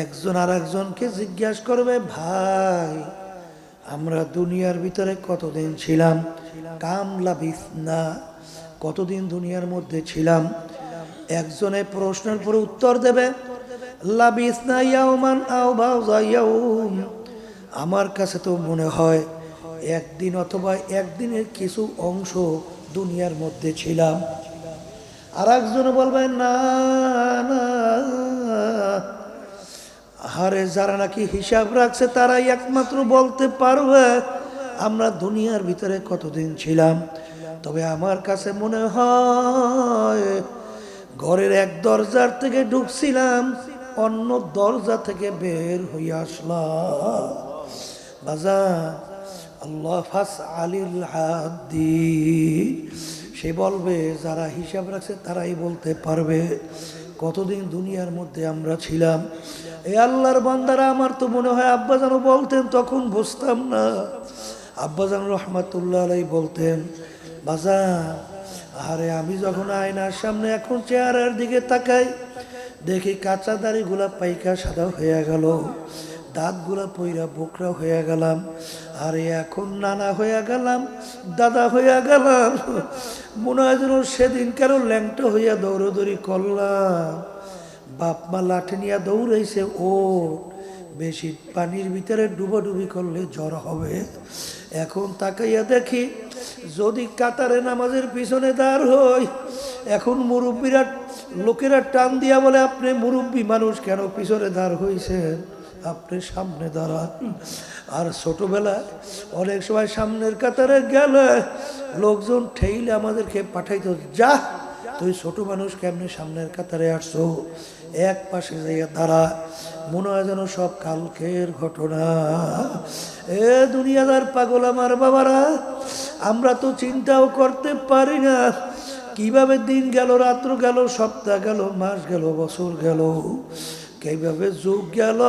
একজন আর একজনকে জিজ্ঞাসা করবে, ভাই আমরা দুনিয়ার ভিতরে কতদিন ছিলাম? কাম লাবিসনা, কতদিন দুনিয়ার মধ্যে ছিলাম? একজনে প্রশ্নের পরে উত্তর দেবে, লাবিসনা ইয়াওমান আও বাযা ইয়াউম। আমার কাছে তো মনে হয় একদিন অথবা একদিনের কিছু অংশ দুনিয়ার মধ্যে ছিলাম। আর একজনে বলবে, না না, আরে যারা নাকি হিসাব রাখছে তারাই একমাত্র বলতে পারবে আমরা দুনিয়ার ভিতরে কতদিন ছিলাম। তবে আমার কাছে মনে হয় ঘরের এক দরজার থেকে ঢুকছিলাম, অন্য দরজা থেকে বের হয়ে আসলাম। বাজান, আল্লাহ ফাস আলিল হাদ্দি, সে বলবে যারা হিসাব রাখছে তারাই বলতে পারবে কতদিন দুনিয়ার মধ্যে আমরা ছিলাম। এই আল্লাহর বান্দারা, আমার তো মনে হয় আব্বাজানও বলতেন, তখন বুঝতাম না। আব্বাজান রহমাতুল্লাহ আলাইহি বলতেন, বাজান, আরে আমি যখন আয়নার সামনে এখন চেহারার দিকে তাকাই, দেখি কাঁচা দাড়িগুলা পাইকা সাদা হয়ে গেল, দাঁতগুলা পইরা বোকরা হয়ে গেলাম, আরে এখন নানা হয়ে গেলাম, দাদা হয়ে গেলাম। মনে হয় যেন সেদিন কারো ল্যাংটা হইয়া দৌড়দৌড়ি করলাম, বাপ মা লাঠি নিয়ে দৌড়াইছে, ও বেশি পানির ভিতরে ডুবাডুবি করলে জ্বর হবে। এখন তাকাইয়া দেখি, যদি কাতারে নামাজের পিছনে দাঁড় হই, এখন মুরব্বীরা লোকেরা টান দিয়া বলে, আপনি মুরব্বী মানুষ কেন পিছনে দাঁড় হইছেন, আপনি সামনে দাঁড়ান। আর ছোটবেলায় অনেক সময় সামনের কাতারে গেলে লোকজন ঠেইলে আমাদেরকে পাঠাইতো, যা তুই ছোট মানুষ কেমনে সামনের কাতারে আসছো, এক পাশে যাইয়া দাঁড়া। মনে হয় যেন সব কালকের ঘটনা। এ দুনিয়াদার পাগল আমার বাবারা, আমরা তো চিন্তাও করতে পারি না কিভাবে দিন গেল, রাত্র গেল, সপ্তাহ গেল, মাস গেল, বছর গেল, কিভাবে যুগ গেল।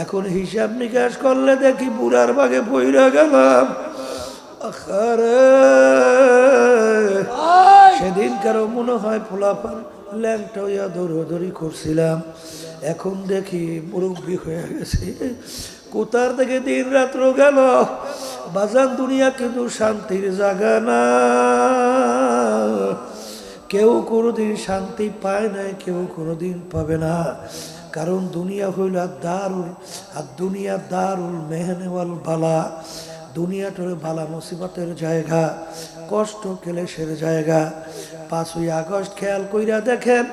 এখন হিসাব নিকাশ করলে দেখি বুড়ার বাগে পইরা গেলাম। সেদিন কারো মনে হয় পোলাপান ল্যাংটা হইয়া দৌড়দৌড়ি করছিলাম, এখন দেখি মুরব্বী হয়ে গেছি। কোথার থেকে দিন রাত্র গেল। বাজান, দুনিয়া কিন্তু শান্তির জায়গা না। কেউ কোনোদিন শান্তি পায় নাই, কেউ কোনোদিন পাবে না। কারণ দুনিয়া হইল দারুল, আর দুনিয়া দারুল মেহনেওয়াল বালা। দুনিয়াটার বালা মুসিবতের জায়গা, কষ্ট ক্লেশের জায়গা। 5ই আগস্ট খেয়াল কইরা দেখেন,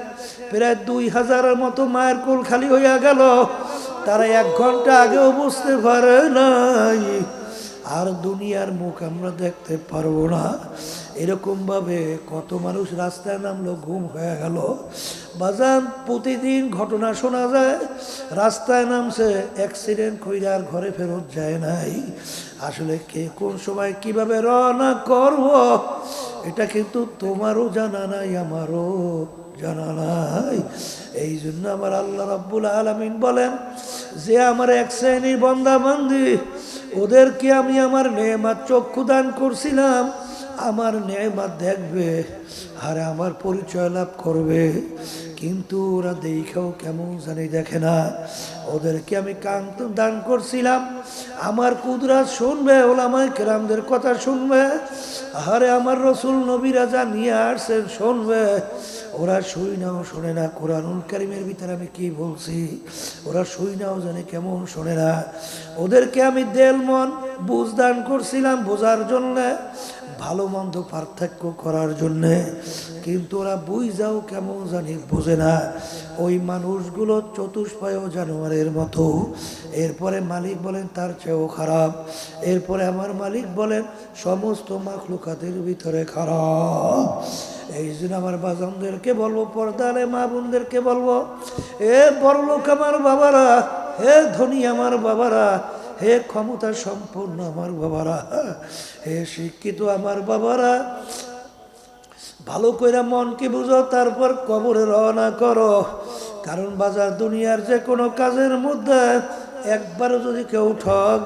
প্রায় 2000-এর মতো মায়ের কোল খালি হইয়া গেল। তারা 1 ঘন্টা আগেও বুঝতে পারে নাই। আর দুনিয়ার মুখ আমরা দেখতে পারবো না। এরকমভাবে কত মানুষ রাস্তায় নামলো, ঘুম হয়ে গেল। বাজান, প্রতিদিন ঘটনা শোনা যায়, রাস্তায় নামছে, অ্যাক্সিডেন্ট কইরা আর ঘরে ফেরত যায় নাই। আসলে কে কোন সময় কিভাবে রওনা করব, এটা কিন্তু তোমারও জানা নাই, আমারও জানা নাই। এই জন্য আমার আল্লাহ রাব্বুল আলামিন বলেন যে আমার এক শ্রেণীর বান্দা বান্দি, ওদেরকে আমি আমার নেয়ামত চক্ষু দান করছিলাম, আমার নেয়ামত দেখবে আর আমার পরিচয় লাভ করবে। কিন্তু ওরা দেখাও কেমন জানি দেখে না। ওদেরকে আমি কান দান করছিলাম, আমার কুদরাত শুনবে, ওলামায়ে কেরামদের কথা শুনবে, আরে আমার রসুল নবীরা যা নিয়ে আসছেন শুনবে। ওরা শুই নাও শোনে না কোরআনুল কারীমের ভিতরে আমি কি বলছি, ওরা শুই নাও জানে কেমন শোনে না। ওদেরকে আমি দেল মন বুঝ দান করছিলাম বোঝার জন্যে, ভালো মন্দ পার্থক্য করার জন্যে, কিন্তু ওরা বুঝাও কেমন জানি বোঝে না। ওই মানুষগুলো চতুষ্পায় জানোয়ারের মতো। এরপরে মালিক বলেন তার চেয়েও খারাপ। এরপরে আমার মালিক বলেন সমস্ত মাখলুকাতের ভিতরে খারাপ। এই জন্য আমার বাজানদেরকে বলবো, পর্দারে মা বোনদেরকে বলবো, এ বড়লোক আমার বাবারা, হে ধনী আমার বাবারা, হে ক্ষমতা সম্পন্ন আমার বাবারা, হে শিক্ষিত আমার বাবারা, ভালো করে মনকে বুঝো, তারপর কবরে রওনা করো। কারণ বাজার দুনিয়ার যে কোনো কাজের মধ্যে একবারও যদি কেউ ঠগ,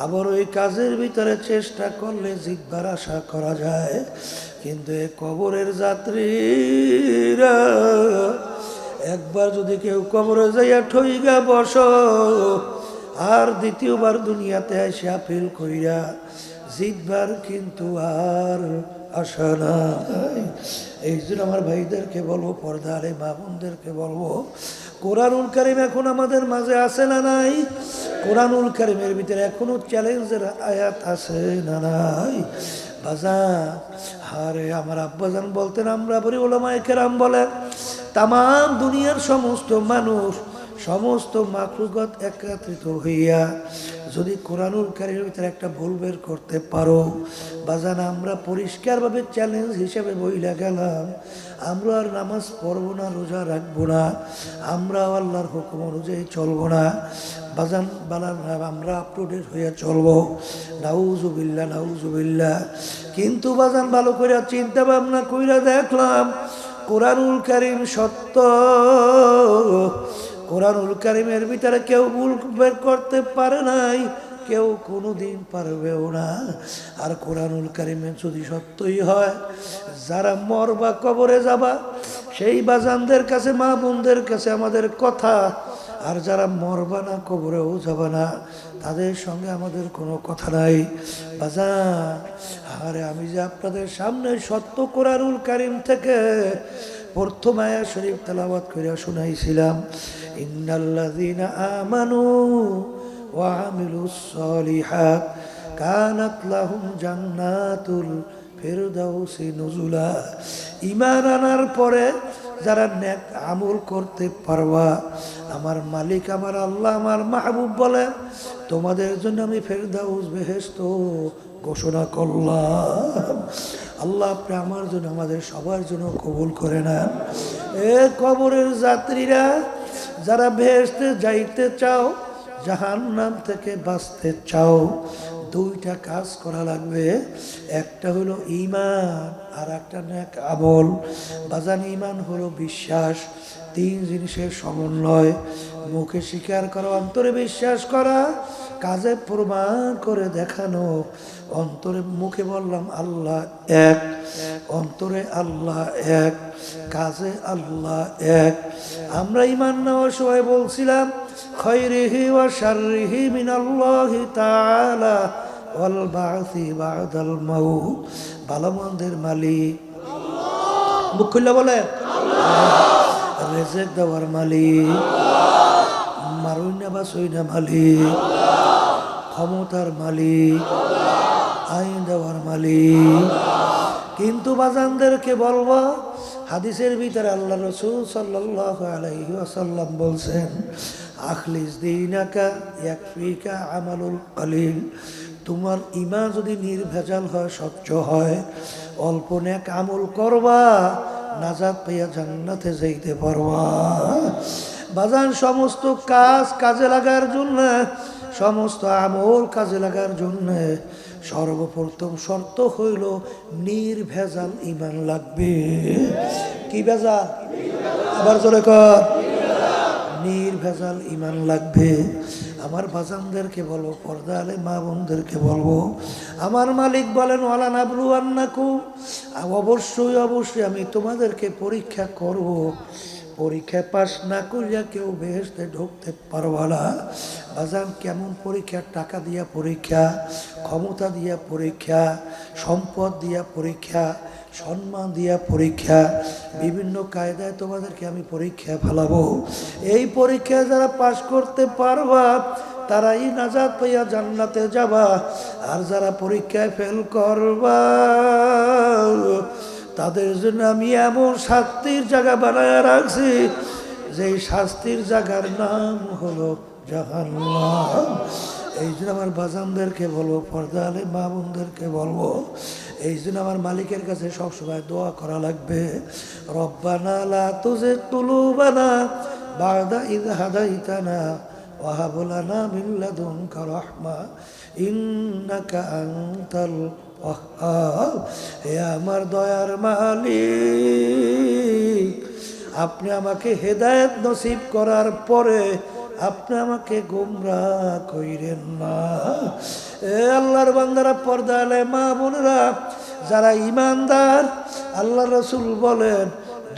আবার ওই কাজের ভিতরে চেষ্টা করলে জিতবার আশা করা যায়। কিন্তু এই কবরের যাত্রীরা একবার যদি কেউ কবরে যাইয়া ঠইগা বস, আর দ্বিতীয়বার দুনিয়াতে এসে আপিল কইরা জিতবার কিন্তু আর আশা নাই। এই জন্য আমার ভাইদেরকে বলবো, পর্দারে মা বোনদেরকে বলবো, কোরআনুল কারীম এখন আমাদের মাঝে আছে না নাই? কোরআনুল কারীমের ভিতরে এখনো চ্যালেঞ্জের আয়াত আছে না নাই? বাজান, আরে আমার আব্বাজান বলতেন, আমরা বলি ওলামায়ে কেরাম বলেন, তাম দুনিয়ার সমস্ত মানুষ, সমস্ত মাখলুকাত একত্রিত হইয়া যদি কোরআনুল কারীমের ভিতরে একটা ভুল বের করতে পারো, বাজান আমরা পরিষ্কারভাবে চ্যালেঞ্জ হিসেবে বইলা গেলাম, আমরা আর নামাজ পড়বো না, রোজা রাখবো না, আমরা আল্লাহর হুকুম অনুযায়ী চলবো না, বাজান বানান আমরা আপটুডেট হইয়া চলবো। নাউজুবিল্লাহ, নাউজুবিল্লাহ। কিন্তু বাজান ভালো করে চিন্তা ভাবনা কইরা দেখলাম, কোরআনুল কারীম সত্য, কোরআনুল কারীমের ভিতরে কেউ ভুল বের করতে পারে নাই, কেউ কোনোদিন পারবেও না। আর কোরআনুল কারীমে যদি সত্যই হয়, যারা মরবা, কবরে যাবা, সেই বাজানদের কাছে, মা বোনদের কাছে আমাদের কথা, আর যারা মরবা না, কবরেও যাবা না, তাদের সঙ্গে আমাদের কোনো কথা নাই। বাজান, আরে আমি যে আপনাদের সামনে সত্য কোরআনুল কারীম থেকে প্রথম আয়াত শরীফ তেলাওয়াত করে শুনাইছিলাম, ইন্নাল্লাযীনা আমানু ওয়া আমিলুস সালিহাত কানাত লাহুম জান্নাতুল ফিরদাউসি নুজুলা। ঈমান আনার পরে যারা নেক আমল করতে পারবা, আমার মালিক, আমার আল্লাহ, আমার মাহবুব বলে, তোমাদের জন্য আমি ফেরদাউস, বেহেশত ঘোষণা করলাম। আল্লাহ আপনি আমার জন্য, আমাদের সবার জন্য কবুল করে নেন। এ কবরের যাত্রীরা, যারা বেহেশতে যাইতে চাও, জাহান্নাম থেকে বাঁচতে চাও, দুইটা কাজ করা লাগবে। একটা হলো ঈমান, আর একটা নেক আমল। বাজান, ঈমান হলো বিশ্বাস, তিন জিনিসের সমন্বয়, মুখে স্বীকার করা, অন্তরে বিশ্বাস করা, কাজে প্রমাণ করে দেখানো। অন্তরে, মুখে বললাম আল্লাহ এক, অন্তরে আল্লাহ এক, কাজে আল্লাহ এক। আমরা ঈমান নেওয়ার সময় বলছিলাম, খায়রিহি ওয়া শাররিহি মিনাল্লাহি তাআলা ওয়াল বা'সি বা'দাল মাউত। ভালো মন্দের মালিক আল্লাহ। মুখ খুলে বলে আল্লাহ। রিজিক দেওয়ার মালিক আল্লাহ। মারুইনা বাসুইনা মালিক আল্লাহ। ক্ষমতার মালিক আল্লাহ। আইন দেওয়ার মালিক আল্লাহ। কিন্তু বাজানদেরকে বলবো, হাদিসের ভিতরে আল্লাহ রাসূল সাল্লাল্লাহু আলাইহি ওয়াসাল্লাম বলছেন, আখলিস দীনাকা ইয়াকফিকা আমালুল কলিল। তোমার ঈমান যদি নির্ভেজাল হয়, স্বচ্ছ হয়, অল্প নেক আমল করবা, নাজাত পাইয়া জান্নাতে যাইতে পারবা। বাজান, সমস্ত কাজ কাজে লাগার জন্য, সমস্ত আমল কাজে লাগার জন্য সর্বপ্রথম শর্ত হইল নির্ভেজাল ঈমান লাগবে। কি ভেজাল? আবার জোরে কর, নির্ভেজাল ঈমান লাগবে। আমার বাজানদেরকে বলবো, পর্দা আলে মা বোনদেরকে বলবো, আমার মালিক বলেন, ওয়ালা নাবলুয়ান্নাকুম, অবশ্যই অবশ্যই আমি তোমাদেরকে পরীক্ষা করব। পরীক্ষা পাস না করিয়া কেউ বেহেশতে ঢুকতে পারবা না। বাজান, কেমন পরীক্ষা? টাকা দিয়া পরীক্ষা, ক্ষমতা দিয়া পরীক্ষা, সম্পদ দিয়া পরীক্ষা, সম্মান দিয়া পরীক্ষা, বিভিন্ন কায়দায় তোমাদেরকে আমি পরীক্ষা ফেলাবো। এই পরীক্ষায় যারা পাশ করতে পারবা, তারাই নাজাত পাইয়া জান্নাতে যাবা। আর যারা পরীক্ষায় ফেল করবা, তাদের জন্য আমি এমন শাস্তির জায়গা বানায় রাখছি, যে শাস্তির জায়গার নাম হলো জাহান্নাম। এই জন্য আমার বাজানদেরকে বলবো, পর্দা আলে মা বোনদেরকে বলবো, এই জন্য আমার মালিকের কাছে সবসময় দোয়া করা লাগবে, রব্বানা লা তুজিগ কুলুবানা বা'দা ইয হাদাইতানা ওয়া হাব লানা মিন লাদুনকা রাহমা ইন্নাকা আনতাল ওয়াহ্হাব। হে আমার দয়ার মালিক, আপনি আমাকে হেদায়েত নসিব করার পরে আপনি আমাকে গোমরাহ কইরেন না। এ আল্লাহর বান্দারা, পর্দা আলে মা বোনেরা, যারা ঈমানদার, আল্লাহ রাসূল বলেন,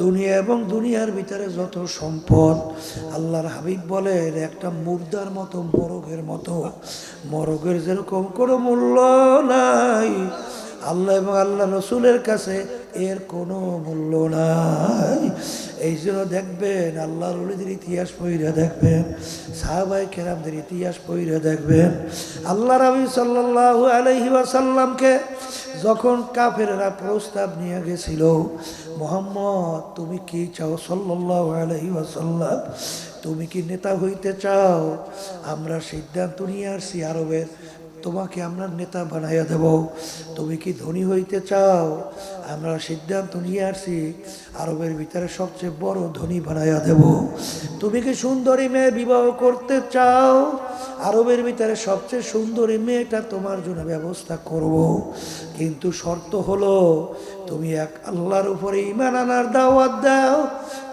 দুনিয়া এবং দুনিয়ার ভিতরে যত সম্পদ, আল্লাহর হাবিব বলেন একটা মুর্দার মতো, মোরগের মতো। মোরগের যেরকম কোনো মূল্য নাই, আল্লাহ এবং আল্লাহ রসুলের কাছে এর কোনো মূল্য নাই। এই জন্য দেখবেন আল্লাহর ওলিদের ইতিহাস পড়ে দেখবেন, সাহাবায়ে কেরামদের ইতিহাস পড়ে দেখবেন, আল্লাহ নবী সাল্লাল্লাহু আলাইহি ওয়াসাল্লামকে যখন কাফেররা প্রস্তাব নিয়ে গেছিল, মুহাম্মদ তুমি কি চাও সাল্লাল্লাহু আলাইহি ওয়াসাল্লাম, তুমি কি নেতা হইতে চাও? আমরা সিদ্ধান্ত নিয়ে আসছি আরবের, তোমাকে আমরা নেতা বানাইয়া দেব। তুমি কি ধনী হইতে চাও? আমরা সিদ্ধান্ত নিয়ে আসছি আরবের ভিতরে সবচেয়ে বড় ধনী বানাইয়া দেব। তুমি কি সুন্দরী মেয়ে বিবাহ করতে চাও? আরবের ভিতরে সবচেয়ে সুন্দরী মেয়েটা তোমার জন্য ব্যবস্থা করব, কিন্তু শর্ত হলো তুমি এক আল্লাহর উপরে ঈমান আনার দাওয়াত দাও,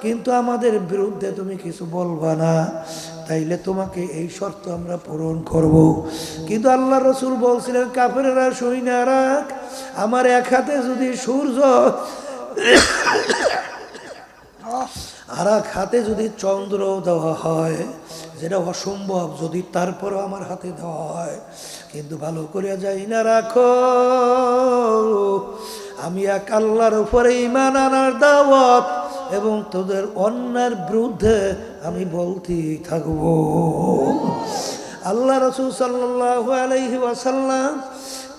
কিন্তু আমাদের বিরুদ্ধে তুমি কিছু বলবা না, তাইলে তোমাকে এই শর্ত আমরা পূরণ করব। কিন্তু আল্লাহ রসুল বলছিলেন, কাফেররা শুই না রাখ, আমার এক হাতে যদি সূর্য আর এক হাতে যদি চন্দ্র দেওয়া হয়, যেটা অসম্ভব, যদি তারপরও আমার হাতে দেওয়া হয়, কিন্তু ভালো করে যাই না রাখো, আমি এক আল্লাহর উপরে ঈমান আনার দাওয়াত এবং তোদের অন্যায়ের বিরুদ্ধে আমি বলতেই থাকবো। আল্লাহ রাসূল সাল্লাল্লাহু আলাইহি ওয়াসাল্লাম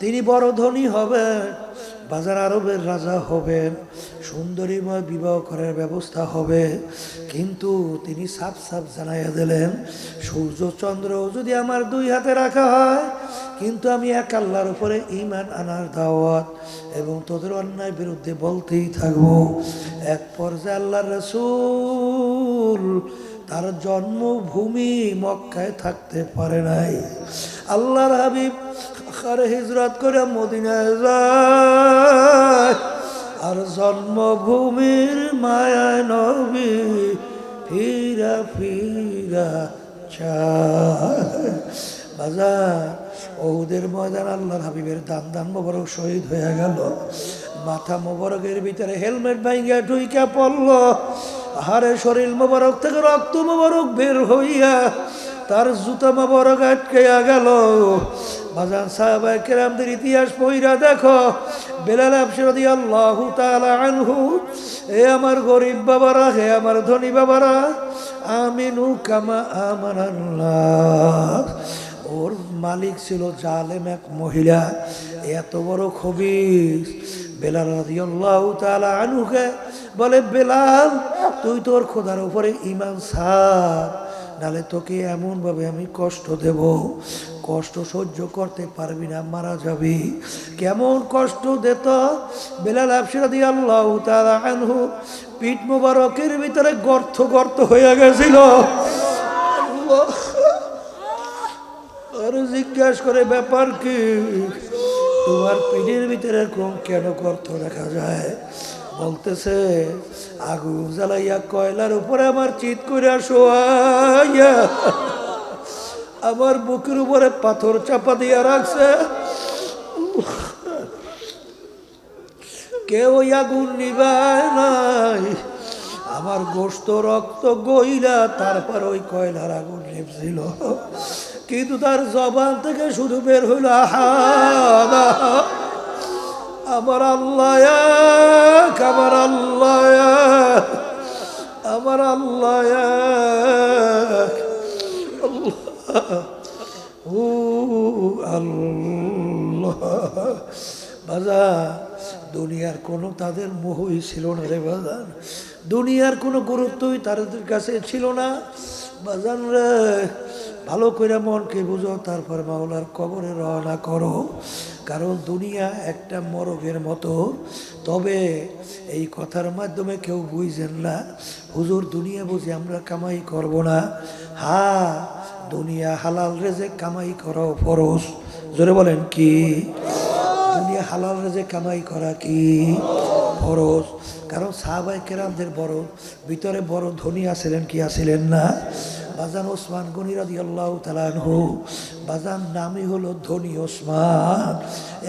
তিনি বড় ধনী হবেন, বাজার আরবের রাজা হবেন, সুন্দরীময় বিবাহ করার ব্যবস্থা হবে, কিন্তু তিনি সাফ সাফ জানাইয়া দিলেন, সূর্য চন্দ্র যদি আমার দুই হাতে রাখা হয়, কিন্তু আমি এক আল্লাহর উপরে ঈমান আনার দাওয়াত এবং তোদের অন্যায় বিরুদ্ধে বলতেই থাকবো। এক পর্যায়ে আল্লাহর রাসূল তার জন্মভূমি মক্কায় থাকতে পারে নাই, আল্লাহর হাবিব হিজরত করে মদিনায় যায়, আর জন্মভূমির মায়ায় নবী ফিরা ফিরা চায়। বাজার ওহুদের ময়দান আল্লাহর হাবিবের দান দান মোবারক শহীদ হয়ে গেল, মাথা মোবারকের ভিতরে হেলমেট ভাঙ্গা ঢুইকা পড়ল, হাড়ে শরীর মোবারক থেকে রক্ত মোবারক বের হইয়া তার জুতা মোবারক আটকাইয়া গেল। বাজান সাহাবায়ে কেরামদের ইতিহাস পড়া দেখো, বেলাল হাবশী রাদিয়াল্লাহু তাআলা আনহু, হে আমার গরিব বাবারা, হে আমার ধনী বাবারা, আমিনু কামা আমানান নাস। ওর মালিক ছিল জালেম এক মহিলা, এত বড় খবিস। বেলাল রাদিয়াল্লাহু তাআলা আনহুকে বলে, বেলাল তুই তোর খোদার উপরে ঈমান ছাড়, নালে তোকে এমনভাবে আমি কষ্ট দেব, কষ্ট সহ্য করতে পারবি না, মারা যাবি। কেমন কষ্ট দিত বেলাল হাবশী রাদিয়াল্লাহু তাআলা আনহু, পিঠ মোবারকের ভিতরে গর্ত গর্ত হয়ে গেছিল। আর জিজ্ঞাসা করে, ব্যাপার কি, তোমার পিঠের ভিতরে কেন গর্ত দেখা যায়? বলতেছে, আগুন জ্বালাইয়া কয়লার উপরে আমার চিৎ করে শোয়াইয়া আমার বুকের উপরে পাথর চাপা দিয়া রাখছে, কেউ আগুন নিবায় নাই, আমার গোশত রক্ত গইলা তারপর ওই কয়লার আগুন নিভছিল, কিন্তু তার জবান থেকে শুধু বের হইল আহাদ, আমার আল্লাহ এক, আমার আল্লাহ এক, আমার আল্লাহ এক, আল্লাহ। বাজার দুনিয়ার কোনো তাদের মোহই ছিল না রে বাজার, দুনিয়ার কোনো গুরুত্বই তাদের কাছে ছিল না। বাজার রে, ভালো করে মনকে বুঝো, তারপর মাওলার কবরে রওনা করো, কারণ দুনিয়া একটা মরগের মতো। তবে এই কথার মাধ্যমে কেউ বুঝছেন না, হুজুর দুনিয়া বুঝে আমরা কামাই করব না। হ্যাঁ, দুনিয়া হালাল রেজেক কামাই করা ফরজ। জোরে বলেন কি? দুনিয়া হালাল রেজেক কামাই করা কি ফরজ? কারণ সাহাবায়ে কেরামদের বড় ভিতরে বড় ধনী আছিলেন কি আছিলেন না? বাজান ওসমান গনি রাদিয়াল্লাহু তাআলা আনহু, বাজান নামই হলো ধনী ওসমান।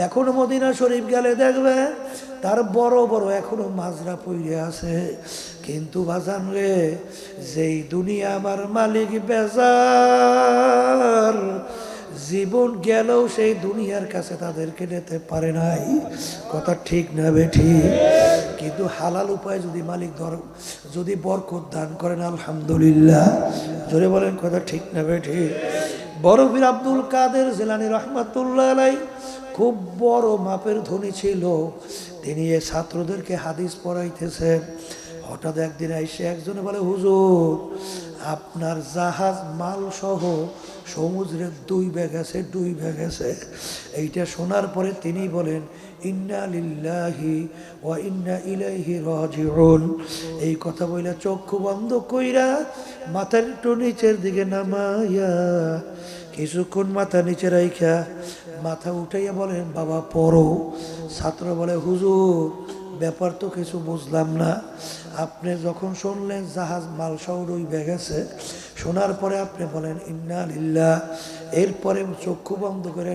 এখনো মদিনা শরীফ গেলে দেখবে তার বড় বড় এখনো মাজরা পইরে আছে। কিন্তু বাজান রে, যেই দুনিয়া আমার মালিক বেজার, জীবন গেলেও সেই দুনিয়ার কাছে তাদেরকে নিতে পারে নাই। কথা ঠিক না বেঠি? কিন্তু হালাল উপায় যদি মালিক যদি বরকত দান করেন আলহামদুলিল্লাহ। জোরে বলেন কথা ঠিক না বেঠি? বড় পীর আব্দুল কাদের জিলানী রহমাতুল্লাহ আলাইহি খুব বড় মাপের ধনী ছিল। তিনি এই ছাত্রদেরকে হাদিস পড়াইতেছেন। হঠাৎ একদিন এসে একজনে বলে, হুজুর আপনার জাহাজ মাল সহ সমুদ্রে ডুইবে গেছে। এইটা শোনার পরে তিনি বলেন, ইন্না লিল্লাহি ওয়া ইন্না ইলাইহি রাজিউন। এই কথা বইলা চক্ষু বন্ধ কইরা মাথার একটু নিচের দিকে নামাইয়া কিছুক্ষণ মাথা নিচে রাইখা মাথা উঠাইয়া বলেন, বাবা পড়ো। ছাত্র বলে, হুজুর ব্যাপার তো কিছু বুঝলাম না। আপনি যখন শুনলেন জাহাজ মাল সহ ডুইবে গেছে, শোনার পরে আপনি বলেন ইন্না লিল্লাহ, এরপরে চক্ষু বন্ধ করে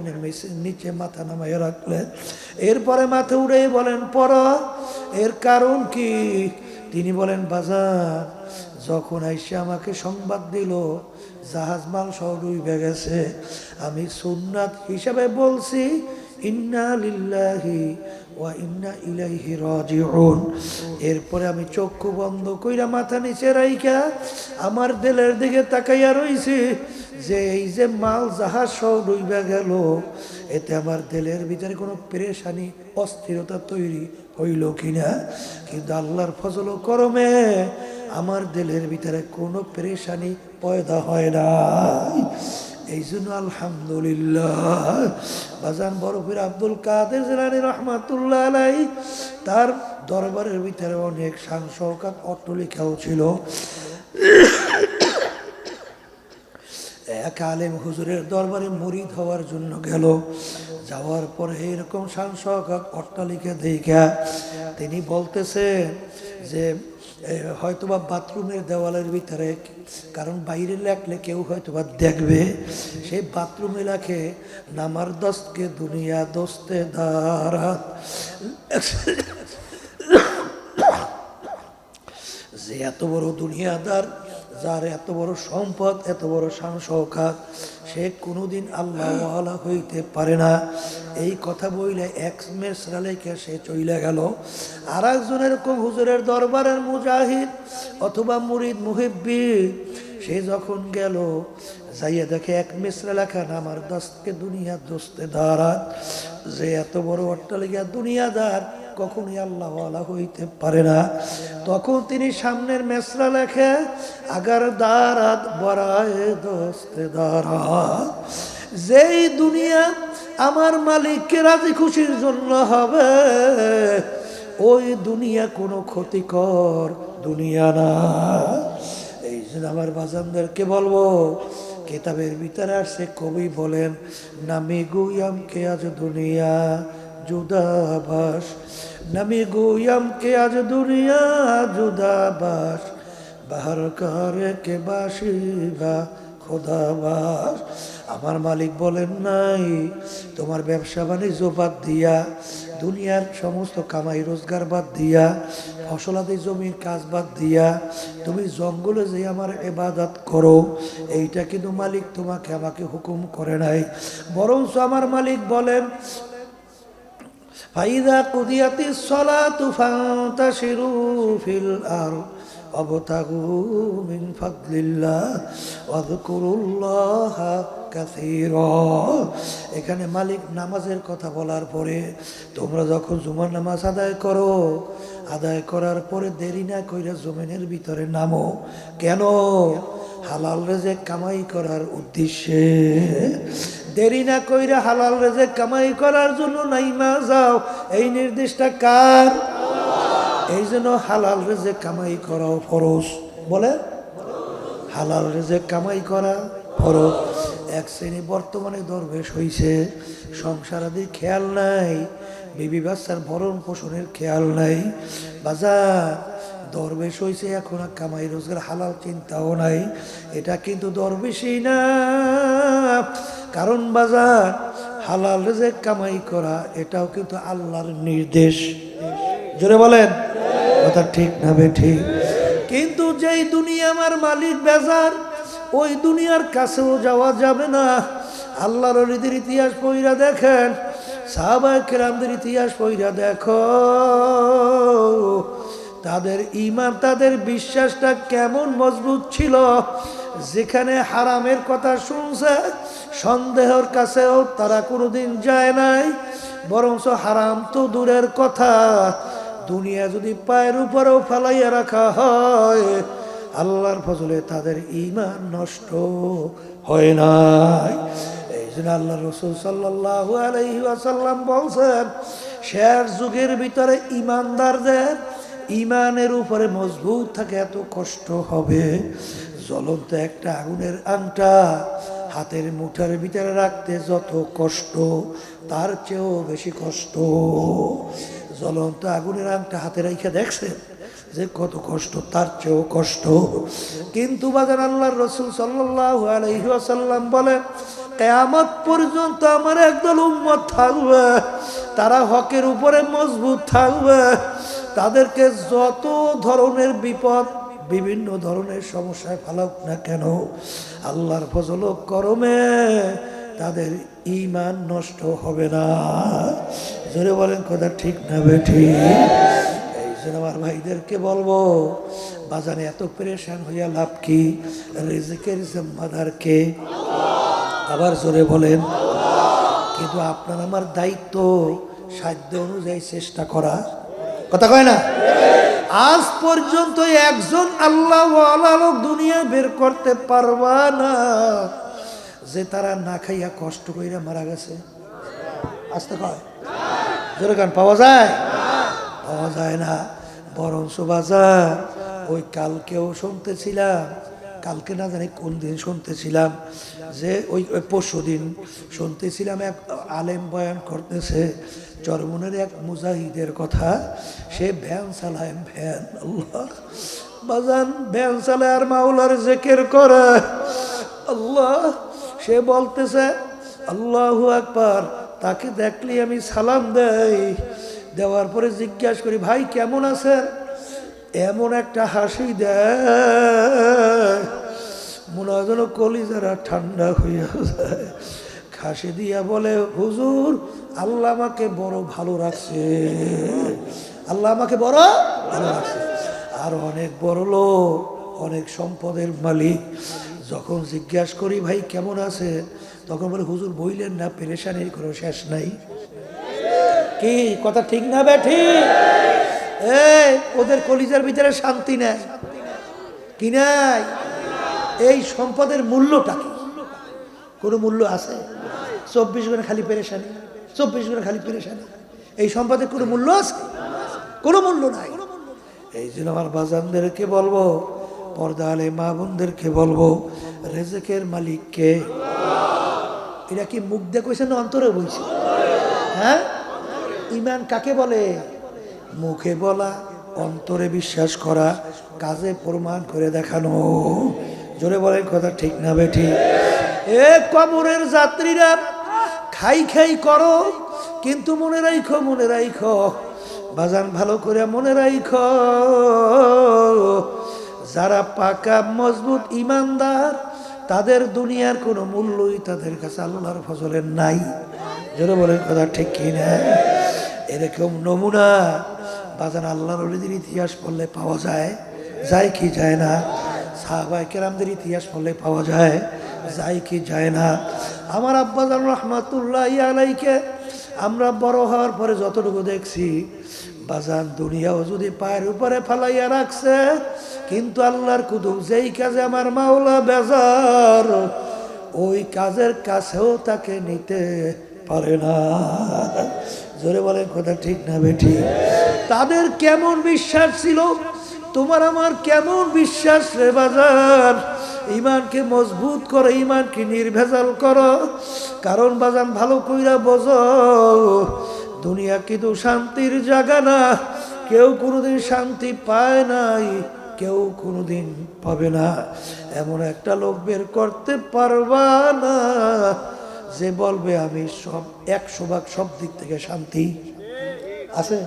নিচে মাথা নামাইয়া রাখলেন, এরপরে মাথা উড়ে বলেন পড়ো। এর কারণ কি? তিনি বলেন, বাজার যখন আইসে আমাকে সংবাদ দিল জাহাজ মাল সহ ডুইবে গেছে, আমি সুন্নাত হিসাবে বলছি ইন্না লিল্লাহি ওয়া ইন্না ইলাইহি রাজিউন। এরপরে আমি চক্ষু বন্ধ কইরা মাথা নিচে রাইখা আমার দিলের দিকে তাকাইয়া রইছি যে এই যে মাল জাহাজ সহ ডুইবা গেল, এতে আমার দিলের ভিতরে কোনো পেরেশানি অস্থিরতা তৈরি হইল কিনা। কিন্তু আল্লাহর ফজল ও করমে আমার দিলের ভিতরে কোনো পেরেশানি পয়দা হয় না। এই জন্য আলহামদুলিল্লাহ। বাজান বড় পীর আব্দুল কাদের জিলানী রহমাতুল্লাহ আলাইহি তার দরবারের ভিতরে অনেক শান শওকত অট্টালিকাও ছিল। এক আলেম হুজুরের দরবারে মুরিদ হওয়ার জন্য গেল। যাওয়ার পরে এরকম শান শওকত অট্টালিকা দেখা তিনি বলতেছেন যে হয়তোবা বাথরুমের দেওয়ালের ভিতরে, কারণ বাইরে লেখলে কেউ হয়তোবা দেখবে, সেই বাথরুমে লেখে নামার দস্তকে দুনিয়া দোস্তে দারাত। যে এত বড় দুনিয়াদার, যার এত বড় সম্পদ, এত বড় শান শওকত, সে কোনোদিন আল্লাহওয়ালা হইতে পারে না। এই কথা বইলে এক মেসরা লেখে সে চইলে গেল। আর একজনের হুজুরের দরবারের মুজাহিদ অথবা মুরিদ মুহিব্বি, সে যখন গেল যাইয়া দেখে এক মিসরা লেখা নামার দস্তকে দুনিয়া দোস্তে দারাত। যে এত বড় অট্টালিকা দুনিয়াদার কখনই আল্লাহওয়ালা হইতে পারে না। তখন তিনি সামনের মেসরা লেখে আগার দারাত বরায়ে দোস্তে দারাত। যেই দুনিয়া আমার মালিককে রাজি খুশির জন্য হবে, ওই দুনিয়া কোনো ক্ষতিকর দুনিয়া না। এই জন্য আমার বাজানদেরকে বলবো, কিতাবের ভিতরে আসছে, কবি বলেন, নামি গুয়াম কে আজ দুনিয়া জুদাবাস, নামি গুয়াম কে আজ দুনিয়া জুদাবাস, বাহার কারে কে বাসিবা খোদাবাস। আমার মালিক বলেন নাই, তোমার ব্যবসা বাণিজ্য বাদ দিয়া, দুনিয়ার সমস্ত কামাই রোজগার বাদ দিয়া, ফসলাদি জমির কাজ বাদ দিয়া তুমি জঙ্গলে যে আমার ইবাদত করো, এইটা কিন্তু মালিক তোমাকে আমাকে হুকুম করে নাই। বরঞ্চ আমার মালিক বলেন, ফাইদা কুদিয়াতিস সালাতু ফান্তাশিরু ফিল আরদ ওয়াবতাগু মিন ফাদলিল্লাহ ওয়াযকুরুল্লাহা কাসীরা। এখানে মালিক নামাজের কথা বলার পরে তোমরা যখন জুমার নামাজ আদায় করো, আদায় করার পরে দেরি না কইরা জমিনের ভিতরে নামো। কেন? হালাল রিজিক কামাই করার উদ্দেশ্যে। দেরি না কইরা হালাল রিজিক কামাই করার জন্য নাইমা যাও, এই নির্দেশটা কার? এই জন্য হালাল রিজিক কামাই করাও ফরজ। বলে হালাল রিজিক কামাই করা ফরজ। এক শ্রেণী বর্তমানে দরবেশ হইছে, সংসারাদির খেয়াল নাই, বিবি বাচ্চার ভরণ পোষণের খেয়াল নাই। বাজার দরবেশ হয়েছে এখন আর কামাই রোজগার হালাল চিন্তাও নাই, এটা কিন্তু দরবেশই না। কারণ বাজার হালাল রিজেক কামাই করা এটাও কিন্তু আল্লাহর নির্দেশ। জোরে বলেন কথা ঠিক না বেঠিক? কিন্তু যেই দুনিয়া আমার মালিক বেজার, ওই দুনিয়ার কাছেও যাওয়া যাবে না। আল্লাহর ওলিদের ইতিহাস পইরা দেখেন, সাহাবায়ে কেরামদের ইতিহাস পইরা দেখো, তাদের ঈমান তাদের বিশ্বাসটা কেমন মজবুত ছিল। যেখানে হারামের কথা শুনছে সন্দেহের কাছেও তারা কোনোদিন যায় নাই, বরঞ্চ হারাম তো দূরের কথা, দুনিয়া যদি পায়ের উপরেও ফেলাইয়া রাখা হয় আল্লাহর ফজলে তাদের ঈমান নষ্ট হয় নাই। এই জন্য আল্লাহ রাসূল সাল্লাল্লাহু আলাইহি ওয়াসাল্লাম বলছেন, শেষ যুগের ভিতরে ঈমানদারদের ঈমানের উপরে মজবুত থাকে এত কষ্ট হবে, জ্বলন্ত একটা আগুনের আংটা হাতের মুঠার ভিতরে রাখতে যত কষ্ট তার চেয়েও বেশি কষ্ট। জ্বলন্ত আগুনের আংটা হাতে রেখে দেখছেন যে কত কষ্ট, তার চেয়েও কষ্ট। কিন্তু বাজার আল্লাহর রাসূল সাল্লাল্লাহু আলাইহি ওয়াসাল্লাম বলেন, কিয়ামত পর্যন্ত আমার একদল উম্মত থাকবে, তারা হকের উপরে মজবুত থাকবে। তাদেরকে যত ধরনের বিপদ বিভিন্ন ধরনের সমস্যায় ফেলাক না কেন, আল্লাহর ফজল ও করমে তাদের ঈমান নষ্ট হবে না। জোরে বলেন কথা ঠিক না বেঠিক? এই জন্য আমার ভাইদেরকে বলবো, বাজারে এত পেরেশান হইয়া লাভ কি? রিজিকের জিম্মাদার কে? আবার জোরে বলেন। কিন্তু আপনার আমার দায়িত্ব সাধ্য অনুযায়ী চেষ্টা করা, কথা কয় না? আজ পর্যন্ত একজন আল্লাহওয়ালা লোক দুনিয়া বের করতে পারবা না যে তারা না খাইয়া কষ্ট কইরা মারা গেছে। আসতে কয় জোরে গান পাওয়া যায়? পাওয়া যায় না। বরঞ্চ বাজার ওই কালকেও শুনতেছিলাম, কালকে না জানি কোন দিন শুনতেছিলাম, যে ওই পরশু দিন শুনতেছিলাম এক আলেম বয়ান করতেছে চরমনের এক মুজাহিদের কথা। সে ভ্যান চালায়, ভ্যান, আল্লাহ বাজান ভ্যান চালায় আর মাওলার জিকির করে, আল্লাহ। সে বলতেছে আল্লাহু আকবার, তাকে দেখলি আমি সালাম দেই, দেওয়ার পরে জিজ্ঞাসা করি ভাই কেমন আছেন, এমন একটা হাসি দেয় মনে হয় যেন কলিজারা ঠান্ডা হইয়া যায়। হাসি দিয়া বলে, হুজুর আল্লাহ আমাকে বড় ভালো রাখছে, আল্লাহ আমাকে বড় ভালো রাখছে। আর অনেক বড় লোক, অনেক সম্পদের মালিক, যখন জিজ্ঞাসা করি ভাই কেমন আছে, তখন বলে হুজুর বইলেন না, পেরেশানির কোনো শেষ নাই। কি কথা ঠিক না বেঠিক? ওদের কলিজার ভিতরে শান্তি নাই, কি নাই? এই সম্পদের মূল্যটা কি? কোনো মূল্য আছে? 24 ঘন্টা খালি পেরেশানি, 24 ঘন্টা খালি পেরেশানি। এই সম্পদের কোনো মূল্য আছে? কোনো মূল্য নাই। এই জন্য আমার বাজানদেরকে বলবো, পর্দা আলে মা বোনদেরকে বলবো, রেজেকের মালিককে। এটা কি মুখ দিয়ে কইছে না অন্তরে বলছে? হ্যাঁ, ঈমান কাকে বলে? মুখে বলা, অন্তরে বিশ্বাস করা, কাজে প্রমাণ করে দেখানো। জোরে বলেন কথা ঠিক না বেঠিক? এ কবরের যাত্রীরা খাই খাই করো, কিন্তু মনে রাখো, মনে রাখো বাজান, ভালো করে মনে রাখো, যারা পাকা মজবুত ঈমানদার তাদের দুনিয়ার কোনো মূল্যই তাদের কাছে আল্লাহর ফজলের নাই। জোরে বলেন কথা ঠিক কিনা? এরকম নমুনা বাজান আল্লাহর ওলিদের ইতিহাস পড়লে পাওয়া যায়, যায় কি যায় না? সাহাবায়ে কেরামদের ইতিহাস পড়লে পাওয়া যায়, যায় কি যায় না? আমার আব্বাজান রহমাতুল্লাহি আলাইকে আমরা বড় হওয়ার পরে যতটুকু দেখছি, বাজান দুনিয়াও যদি পায়ের উপরে ফালাইয়া রাখছে, কিন্তু আল্লাহর কুতুব যেই কাজে আমার মাওলা বেজার, ওই কাজের কাছেও তাকে নিতে পারে না। জোরে বলেন কথা ঠিক না বেঠিক? তাদের কেমন বিশ্বাস ছিল, তোমার আমার কেমন বিশ্বাস রে বাজার? ঈমানকে মজবুত করো, ঈমানকে নির্ভেজাল করো। কারণ বাজান ভালো কইরা বোঝো, দুনিয়া কিন্তু শান্তির জায়গা না, কেউ কোনোদিন শান্তি পায় নাই, কেউ কোনোদিন পাবে না। এমন একটা লোক বের করতে পারবা না যে বলবে আমি সব 100 ভাগ সব দিক থেকে শান্তি আছে।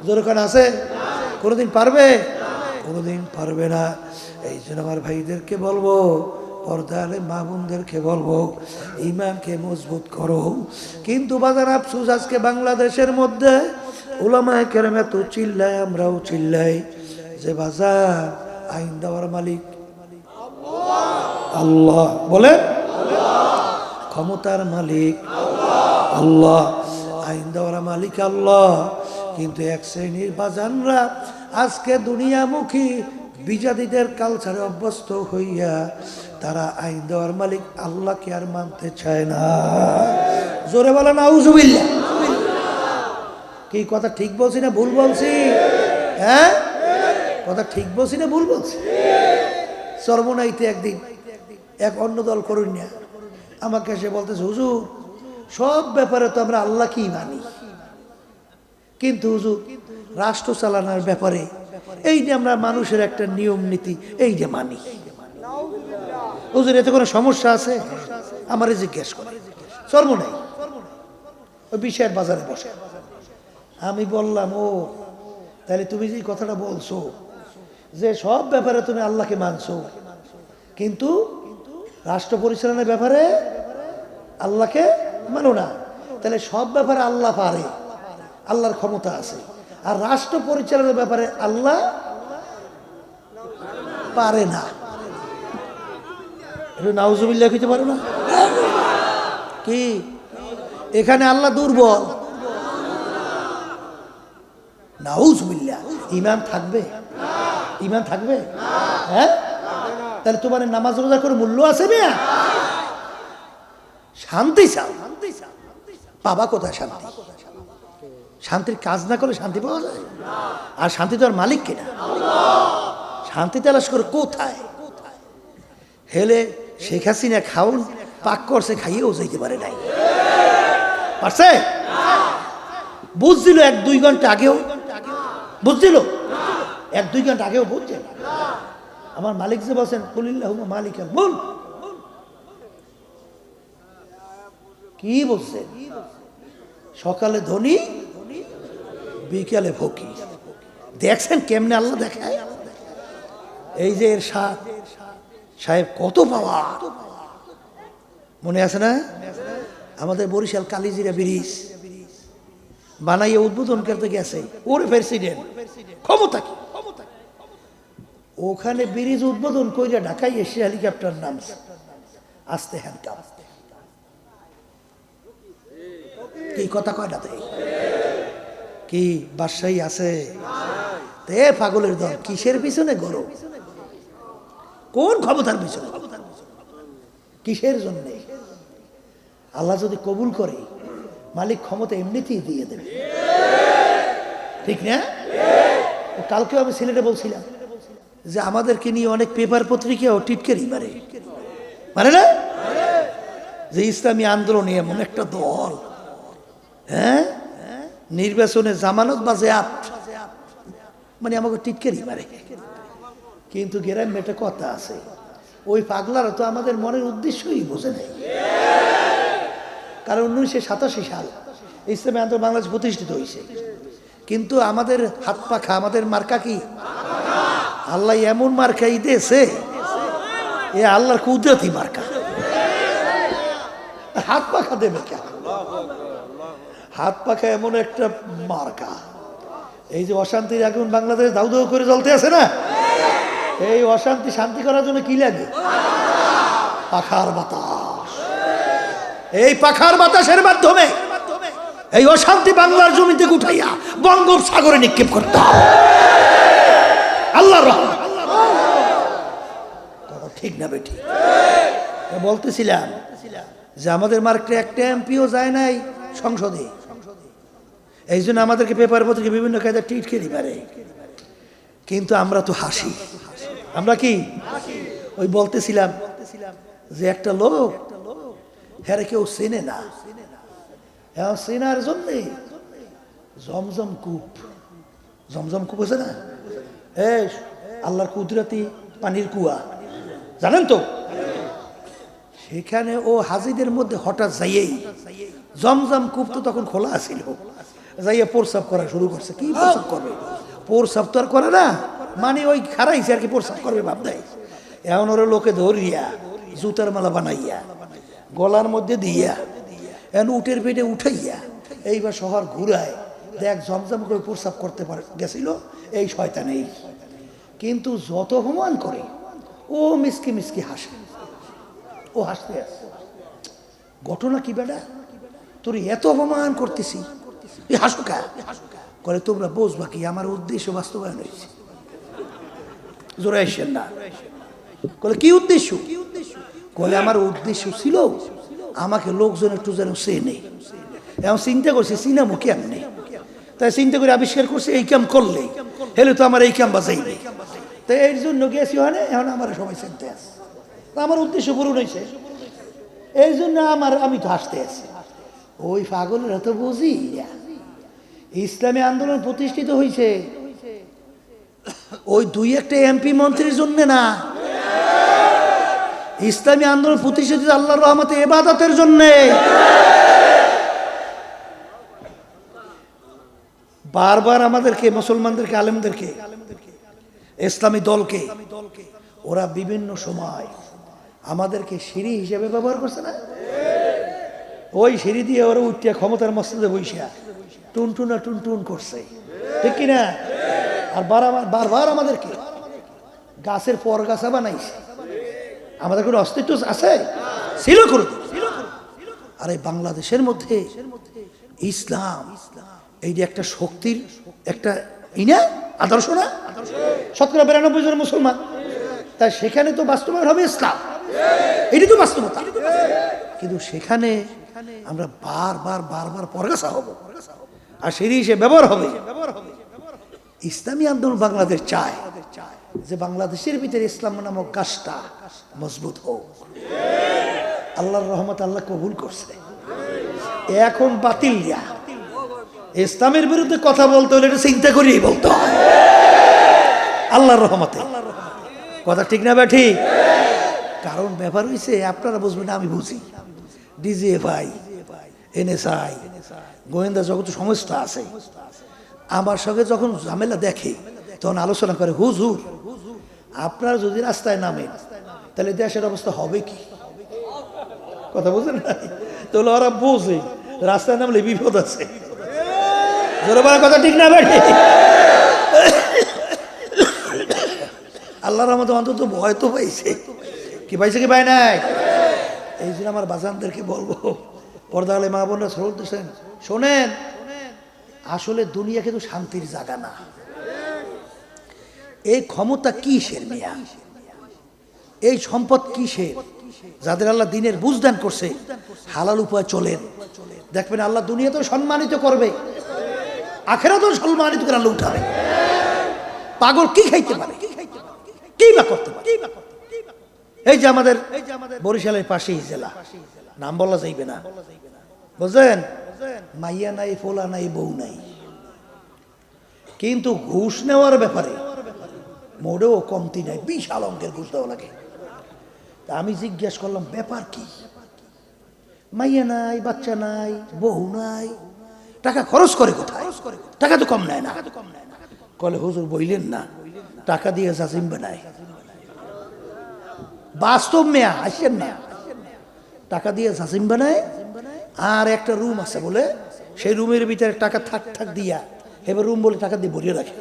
যেরকম আছে, কোনোদিন পারবে? কোনোদিন পারবে না। এই জন্য আমার ভাইদেরকে বলবো, পর্দালে মা বোনদেরকে বলবো, ইমানকে মজবুত করো। কিন্তু বাজার আফসোস, আজকে বাংলাদেশের মধ্যে উলামায়ে কেরাম এত চিল্লায়, আমরাও চিল্লাই যে বাজার আইন দেওয়ার মালিক আল্লাহ। বলেন, ক্ষমতার মালিক আল্লাহ, আইন দেওয়ার মালিক আল্লাহ। কিন্তু এক শ্রেণীর বাজানরা আজকে দুনিয়ামুখী বিজাতিদের কালচারে অভ্যস্ত হইয়া তারা আইন দেওয়ার মালিক আল্লাহকে আর মানতে চায় না। জোরে বলেন নাউজুবিল্লাহ। কি কথা ঠিক বলছি না ভুল বলছি? হ্যাঁ, কথা ঠিক বলছি না ভুল বলছি? চরমনাইতে একদিন এক অন্য দল করুন না আমাকে এসে বলতেছে, হুজুর সব ব্যাপারে তো আমরা আল্লাহকেই মানি, কিন্তু হুজুর রাষ্ট্র চালানোর ব্যাপারে এই যে আমরা মানুষের একটা নিয়ম নীতি এই যে মানি, হুজুর এতে কোনো সমস্যা আছে? আমারে জিজ্ঞেস করে। চরমনাই ওই বিষয়ের বাজারে বসে। আমি বললাম, ও তাহলে তুমি যে কথাটা বলছো যে সব ব্যাপারে তুমি আল্লাহকে মানছো, কিন্তু রাষ্ট্র পরিচালনার ব্যাপারে আল্লাহকে মানো না, তাহলে সব ব্যাপারে আল্লাহ পারে, আল্লাহর ক্ষমতা আছে, আর রাষ্ট্র পরিচালনার ব্যাপারে আল্লাহ পারে না। একটু নাউজুবিল্লাহ কইতে পারো না? কি এখানে আল্লাহ দুর্বল? নাউজুবিল্লাহ। ঈমান থাকবে? ঈমান থাকবে? হ্যাঁ, তাহলে তোমার নামাজ রোজা করে মূল্য আছে মিয়া? শান্তি চাও, পাবা কোথায় শান্তি? শান্তির কাজ না করলে শান্তি পাওয়া যায়? আর শান্তি তো আর মালিক কিনা, শান্তি তালাশ করে কোথায়? হেলে শেখ হাসিনা খাউন পাক করছে, খাইয়েও যাইতে পারে নাই, পারছে? বুঝছিল 1-2 ঘন্টা আগেও, বুঝছিল 1-2 ঘন্টা আগেও বুঝছে। আমার মালিক যে বলছেন কুলিল্লাহুম্মা মালিকাল মুলক, কি বলছে? সকালে ধনী বিকালে ফকির। দেখছেন কেমনে আল্লাহ দেখায়? এই যে এর সাহেব কত পাওয়া, মনে আছে না? আমাদের বরিশাল কালিজিরা ব্রিজ বানাইয়া উদ্বোধন করতে গেছে, ওর প্রেসিডেন্ট ক্ষমতা কি? ওখানে ব্রিজ উদ্বোধন কইরা ঢাকায় এসে হেলিকপ্টার নামছে, আসতে হ্যান্ডকাপ। কি কথা কয়টাতে কি বাদশাহী আছে? তে পাগলের দল, কিসের পিছনে গরো? কোন ক্ষমতার পিছনে? কিসের জন্য? আল্লাহ যদি কবুল করে মালিক ক্ষমতা এমনিতেই দিয়ে দেবে, ঠিক না? কালকেও আমি সিলেটে বলছিলাম যে আমাদেরকে নিয়ে অনেক পেপার পত্রিকাও টিটকারি মারে, মানে না যে ইসলামী আন্দোলনে এমন একটা দল, হ্যাঁ, নির্বাচনে জামানত বাজেয়াপ্ত, মানে আমাকে টিটকারি মারে। কিন্তু গ্রামে একটা কথা আছে, ওই পাগলারা তো আমাদের মনের উদ্দেশ্যই বোঝে নাই। কারণ 1987 সাল ইসলামী আন্দোলন বাংলাদেশ প্রতিষ্ঠিত হয়েছে, কিন্তু আমাদের হাত পাখা, আমাদের মার্কা কি? আল্লাহ এমন মার্কাই দিয়েছে, এ আল্লাহর কুদরতি মার্কা। হাত পাখা দেবে কেন? হাত পাখা এমন একটা মার্কা। এই যে অশান্তির আগুন বাংলাদেশ দাউ দাউ করে জ্বলতে আছে না, এই অশান্তি শান্তি করার জন্য কি লাগে? পাখার বাতাস। এই পাখার বাতাসের মাধ্যমে এই অশান্তি বাংলার জমিতে উঠাইয়া বঙ্গোপসাগরে নিক্ষেপ করতে হবে। আল্লাহর রহমত। কথা ঠিক না বেঠি? বলতেছিলাম যে আমাদের মার্কেটে একটা এমপিও যায় নাই সংসদে, এই জন্য আমাদেরকে পেপার পত্রিকা বিভিন্ন কায়দা টিটকারি পারে। কিন্তু আমরা তো হাসি, আমরা কি ওই বলতেছিলাম যে একটা লোক হ্যাঁ কেউ চেনে না, চেনার জন্যে জমজম কূপ জমজম কূপ আছে না, এই আল্লাহর কুদরতি পানির কুয়া, জানেন তো? সেখানে ও হাজিদের মধ্যে হঠাৎ যাইয়েই জমজম কূপ তো তখন খোলা ছিল, যাইয়া প্রস্রাব করা শুরু করছে। কি প্রস্রাব করবে? প্রস্রাব তো আর করে না, মানে ওই খারাইছে আর কি, প্রস্রাব করবে ভাব দেয়। এমন ওরা লোকে ধরিয়া জুতার মালা বানাইয়া গলার মধ্যে দিয়া এখন উটের পেটে উঠাইয়া এইবার শহর ঘুরায় দেখ জমজম করে প্রস্রাব করতে পারে গেছিল এই শয়তান। এই কিন্তু যত অপমান করে ও মিসকি মিসকি হাসে, ও হাসতে আসে। ঘটনা কি বেটা, তোর এত অপমান করতেছি এই হাসু কা? করে তোমরা বুঝবা কি আমার উদ্দেশ্য বাস্তবায়ন হয়েছে। জোরে আসেন না। বলে কি উদ্দেশ্য? বলে আমার উদ্দেশ্য ছিল আমাকে লোকজন একটু যেন চেনে। এখন চিন্তা করছে চিনামো কেমনে, তাই চিন্তা করে আবিষ্কার করছে এই কাম করলে হেলে তো আমার এই কাম বাজাইবে। তাই এর জন্য গেছি ওখানে, এখন আমার সবাই চিনতে আছে, আমার উদ্দেশ্য পূরণ হয়েছে। এই জন্য আমি তো হাসতে আছি। ওই পাগলেরা তো বুঝি ইসলামী আন্দোলন প্রতিষ্ঠিত হয়েছে ওই দুই একটা এমপি মন্ত্রীর জন্য না, ইসলামী আন্দোলন প্রতিষ্ঠিত আল্লাহর রহমতে ইবাদতের জন্য। বারবার আমাদেরকে মুসলমানদেরকে আলেমদেরকে ইসলামী দলকে ওরা বিভিন্ন সময় আমাদেরকে সিঁড়ি হিসেবে ব্যবহার করছে না? ওই সিঁড়ি দিয়ে ওরা উঠিয়া ক্ষমতার মসজিদে বইসা টুনটুনা টুনটুন করছে, ঠিক কিনা? আর বারবার আমাদেরকে গাছের পর গাছা বানাইছে। আমাদের কোনো অস্তিত্ব আছে? ছিল করে। আর এই বাংলাদেশের মধ্যে ইসলাম এইটা একটা শক্তির একটা ইনা আদর্শ না? ৯৭-৯২ জন মুসলমান, তাই সেখানে তো বাস্তবায়ন হবে ইসলাম, এটি তো বাস্তবতা। কিন্তু সেখানে আমরা বারবার পরগাছা হব আর সেই হিসেবে ব্যবহার হবে। ইসলামী আন্দোলন বাংলাদেশ চায় যে বাংলাদেশের ভিতরে ইসলাম নামক গাছটা মজবুত হোক। আল্লাহর রহমত আল্লাহ কবুল করছে। এখন বাতিল দিয়া ইসলামের বিরুদ্ধে কথা বলতে হলে এটা চিন্তা করিই বলতে হয়। আল্লাহর রহমতে কথা ঠিক না ব্যাঠি? কারণ ব্যাপার হয়েছে আপনারা বুঝবেন, আমি বুঝি। ডিজিএফআই, এনএসআই, গোয়েন্দা জগৎ সমস্ত আছে। আমার সঙ্গে যখন ঝামেলা দেখে তখন আলোচনা করে, হুজুর আপনারা যদি রাস্তায় নামেন তাহলে দেশের অবস্থা হবে কি? কথা বুঝেন না? তাহলে ওরা বোঝে রাস্তায় নামলে বিপদ আছে। কথা ঠিক না বেঠে? আল্লাহর আমাদের অন্তত ভয় তো পাইছে। কি পাইছে কি পাই নাই? এই জন্য আমার বাজানদেরকে বলবো, পর্দা আলে মা বোনরা শুনতেছেন, শোনেন, আসলে দুনিয়া কিন্তু শান্তির জায়গা না। এই ক্ষমতা কিসের মেয়া, এই সম্পদ কিসের? যাদের আল্লাহ দিনের বুঝদান করছে হালাল উপায় চলেন, দেখবেন আল্লাহ দুনিয়াতেও সম্মানিত করবে, আখেরাতেও সম্মানিত করে আল্লাহ উঠাবে। পাগল কি খাইতে পারে, কি বা করতে পারে? এই যে আমাদের বরিশালের পাশেই জেলা, নাম বলা যাইবে না, বুঝলেন? মাইয়া নাই, ফোলা নাই, বউ নাই, কিন্তু ঘুষ নেওয়ার ব্যাপারে মোটেও কমতি নাই, বিশাল অঙ্কের ঘুষ দেওয়া লাগে। তা আমি জিজ্ঞেস করলাম ব্যাপার কি? মাইয়া নাই, বাচ্চা নাই, বউ নাই, টাকা খরচ করে কোথায়? টাকা তো কম নেয় না। কলে হুজুর বইলেন না, টাকা দিয়ে জাজিম বানায়। বাস্তব মেয়া, আসেন না, টাকা দিয়ে জাজিম বানায়। আর একটা রুম আছে বলে, সেই রুমের ভিতরে টাকা থাক থাক দিয়া এবার রুম বলে টাকা দিয়ে ভরিয়ে রাখে।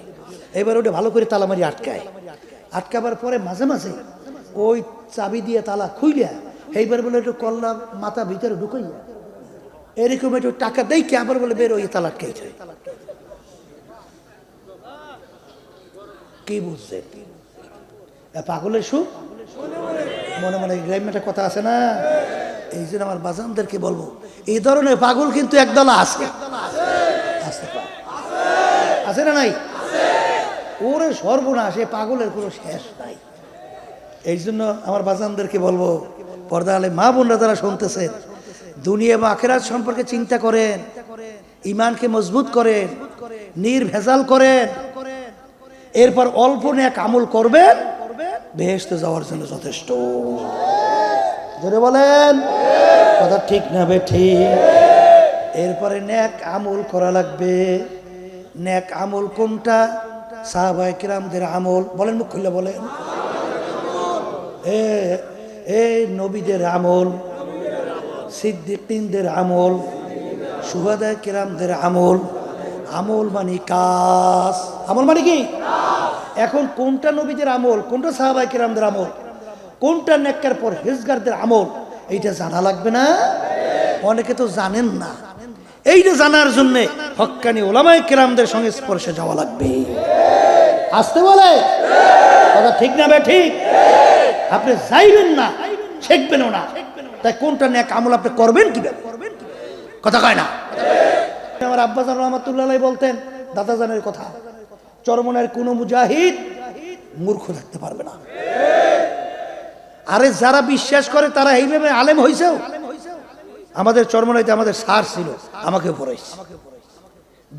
এবার ওটা ভালো করে তালা মারি আটকায়। আটকাবার পরে মাঝে মাঝে ওই চাবি দিয়ে তালা খুইলা এইবার বলে একটু কল্লা মাথা ভিতরে ঢুকাইয়া এরকম একটু টাকা দেয় কি আবার বলে বের ওই তালা কে কি বুঝছে? পাগলের সুখ মনে মনে গ্রামে একটা কথা আছে না? এই জন্য আমার বাজানদেরকে বলবো, এই ধরনের পাগল কিন্তু একদল আছে, আছে না নাই? ওরে সর্বনাশ, এ পাগলের কোনো শেষ নাই। এই জন্য আমার বাজানদেরকে বলবো, পর্দা আলে মা বোনরা যারা শুনতেছেন, দুনিয়া বা আখিরাত সম্পর্কে চিন্তা করেন, ইমানকে মজবুত করেন, নির্ভেজাল করেন, এরপর অল্প নেক আমল করবেন, বেহেশতে যাওয়ার জন্য যথেষ্ট। জোরে বলেন, কথা ঠিক না বেঠিক? এরপরে নেক আমল করা লাগবে। নেক আমল কোনটা? সাহাবায়ে কিরামদের আমল। বলেন, মুখ খুলে বলেন। নবীদের আমল, সিদ্দিকীনদের আমল, শুহাদায়ে কিরামদের আমল। আমল মানে কাজ। আমল মানে কি? এখন কোনটা নবীদের আমল, কোনটা সাহাবায়ে কিরামদের আমল, কোনটা নেককার পরহেজগারদের আমল, এইটা জানা লাগবে না? অনেকে তো জানেন না। এইটা জানার জন্য হক্কানি উলামায়ে কিরামদের সংস্পর্শে যাওয়া লাগবে। আসতে বলে, কথা ঠিক না বে ঠিক? আপনি যাইবেন না, শিখবেনও না, তাই কোনটা নেক আমল আপনি করবেন কি? কথা কয় না। আমার আব্বাজান রহমাতুল্লাহ আলাইহি বলতেন, দাদাজানের কথা, চরমনের কোন মুজাহিদ মূর্খ থাকতে পারবে না। আরে যারা বিশ্বাস করে তারা এইভাবে আলেম হইছেও। আমাদের চরমনাইতে আমাদের স্যার ছিল, আমাকে পড়াইছে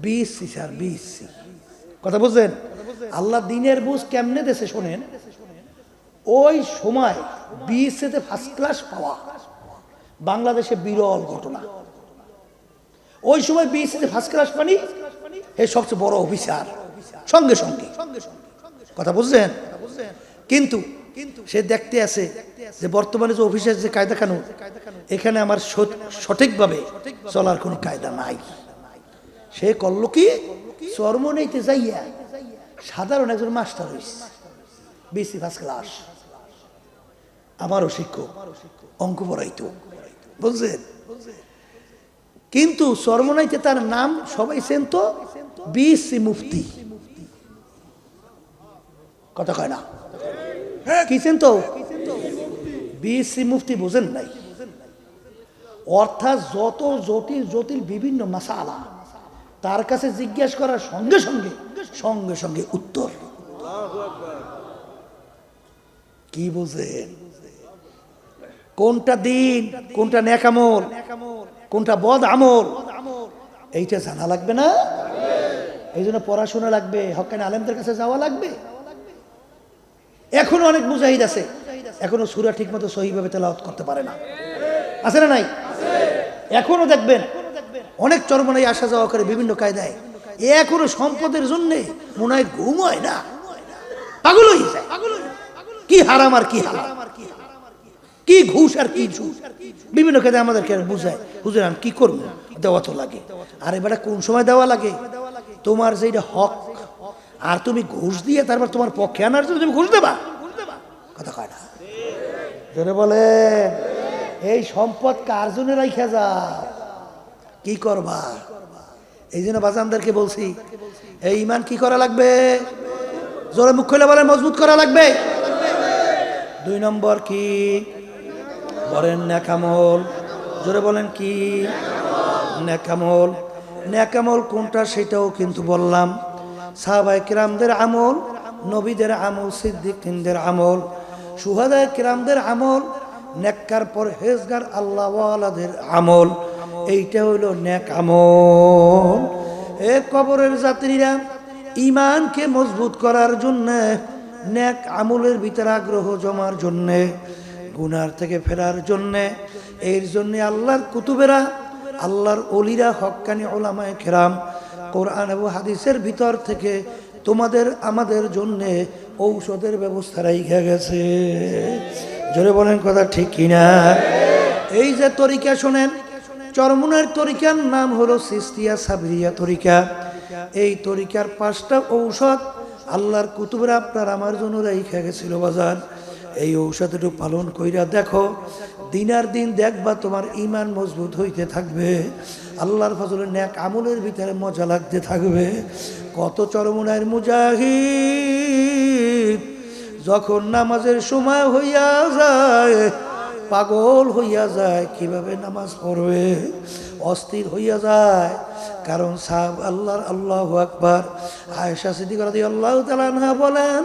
বিএসসি স্যার, বিএসসি। কথা বুঝছেন? আল্লাহ দিনের বুঝ কেমনে দেশে শোনেন। ওই সময় বিএসসিতে ফার্স্ট ক্লাস পাওয়া বাংলাদেশে বিরল ঘটনা। ওই সময় বিএসসিতে ফার্স্ট ক্লাস পানি এই সবচেয়ে বড় অফিসার সঙ্গে সঙ্গে। কথা বুঝছেন? কিন্তু সে দেখতে আছে যে বর্তমানে যে অফিসের যে কায়দা কানুন, এখানে আমার সঠিকভাবে চলার কোনো কায়দা নাই। সে করলো কি, চরমনাইতে যাইয়া সাধারণ একজন মাস্টার হইছে, বিএসসি ফার্স্ট ক্লাস, আমারও শিক্ষক, অঙ্ক পড়াইতো, বুঝছেন? কিন্তু চরমনাইতে তার নাম সবাই চেনতো বিএসসি মুফতি। কথা কয় না? কি চেনতো? বিএসসি মুফতি। বুঝেন নাই? অর্থাৎ যত জটিল জটিল বিভিন্ন মাসালা তার কাছে জিজ্ঞেস করার সঙ্গে সঙ্গে সঙ্গে সঙ্গে উত্তর। কি বুঝেন? কোনটা দিন, কোনটা নেক আমল, কোনটা বদ আমল, এইটা জানা লাগবে না? এই জন্য পড়াশোনা লাগবে, হক্কানি আলেমদের কাছে যাওয়া লাগবে। এখনো অনেক মুজাহিদ আছে, এখনো সূরা ঠিক মতো সহিভাবে তেলাওয়াত করতে পারে না। আছে না নাই? এখনো দেখবেন অনেক চরমনাই আসা যাওয়া করে বিভিন্ন কায়দায়, এখনো সম্পদের জন্য মনে হয় ঘুম হয় না, পাগল হয়ে যায়। কি হারাম আর কি হালাল, কি ঘুষ আর কি ঘুষ, বিভিন্ন কায়দায় আমাদেরকে বুঝায়। হুজুর আমি কি করবো, দেওয়া তো লাগে। আরে বেটা কোন সময় দেওয়া লাগে? তোমার যেটা হক, আর তুমি ঘুষ দিয়ে তারপর তোমার পক্ষে আনার জন্য তুমি ঘুষ দেবা? কথা কয় না? জোরে বলে, এই সম্পদ কার জন্য রাইখা যাও, কি করবা? এই জন্য বাজানদেরকে বলছি, এই ইমান কি করা লাগবে? জোরে মুখ খুলে বলে, মজবুত করা লাগবে। 2 নম্বর কি বলেন? নেক আমল। জোরে বলেন কি? নেক আমল। নেক আমল কোনটা সেটাও কিন্তু বললাম। সাহাবায়ে কিরামদের আমল, নবীদের আমল, সিদ্দিকীনদের আমল, শুহাদায়ে কিরামদের আমল, নেককার পরহেজগার আল্লাহওয়ালাদের আমল, এইটা হইল নেক আমল। এ কবরের যাত্রীরা ঈমানকে মজবুত করার জন্য, নেক আমলের ভিতরে আগ্রহ জমার জন্য, গুনার থেকে ফেরার জন্য, এর জন্য আল্লাহর কুতুবেরা, আল্লাহর ওলিরা, হক্কানি উলামায়ে কেরাম কোরআন এবং হাদিসের ভিতর থেকে তোমাদের আমাদের জন্য ঔষধের ব্যবস্থা রাইখা গেছে। জোরে বলেন, কথা ঠিক কিনা? এই যে তরিকা শোনেন, চরমনের তরিকার নাম হলো সিস্তিয়া সাবরিয়া তরিকা। এই তরিকার 5টা ঔষধ আল্লাহর কুতুবরা আপনার আমার জন্য রাইখা গেছিল বাজার। এই ঔষধ একটু পালন কইরা দেখো, দিনার দিন দেখবা তোমার ঈমান মজবুত হইতে থাকবে, আল্লাহর ফজলে নেক আমলের ভিতরে মজা লাগতে থাকবে। কত চরমনায়ের মুজাহিদ যখন নামাজের সময় হইয়া যায় পাগল হইয়া যায়, কিভাবে নামাজ পড়বে অস্থির হইয়া যায়। কারণ সাহাব আল্লাহর আল্লাহু আকবার। আয়েশা সিদ্দিকা রাদিয়াল্লাহু তাআলা আনহা বলেন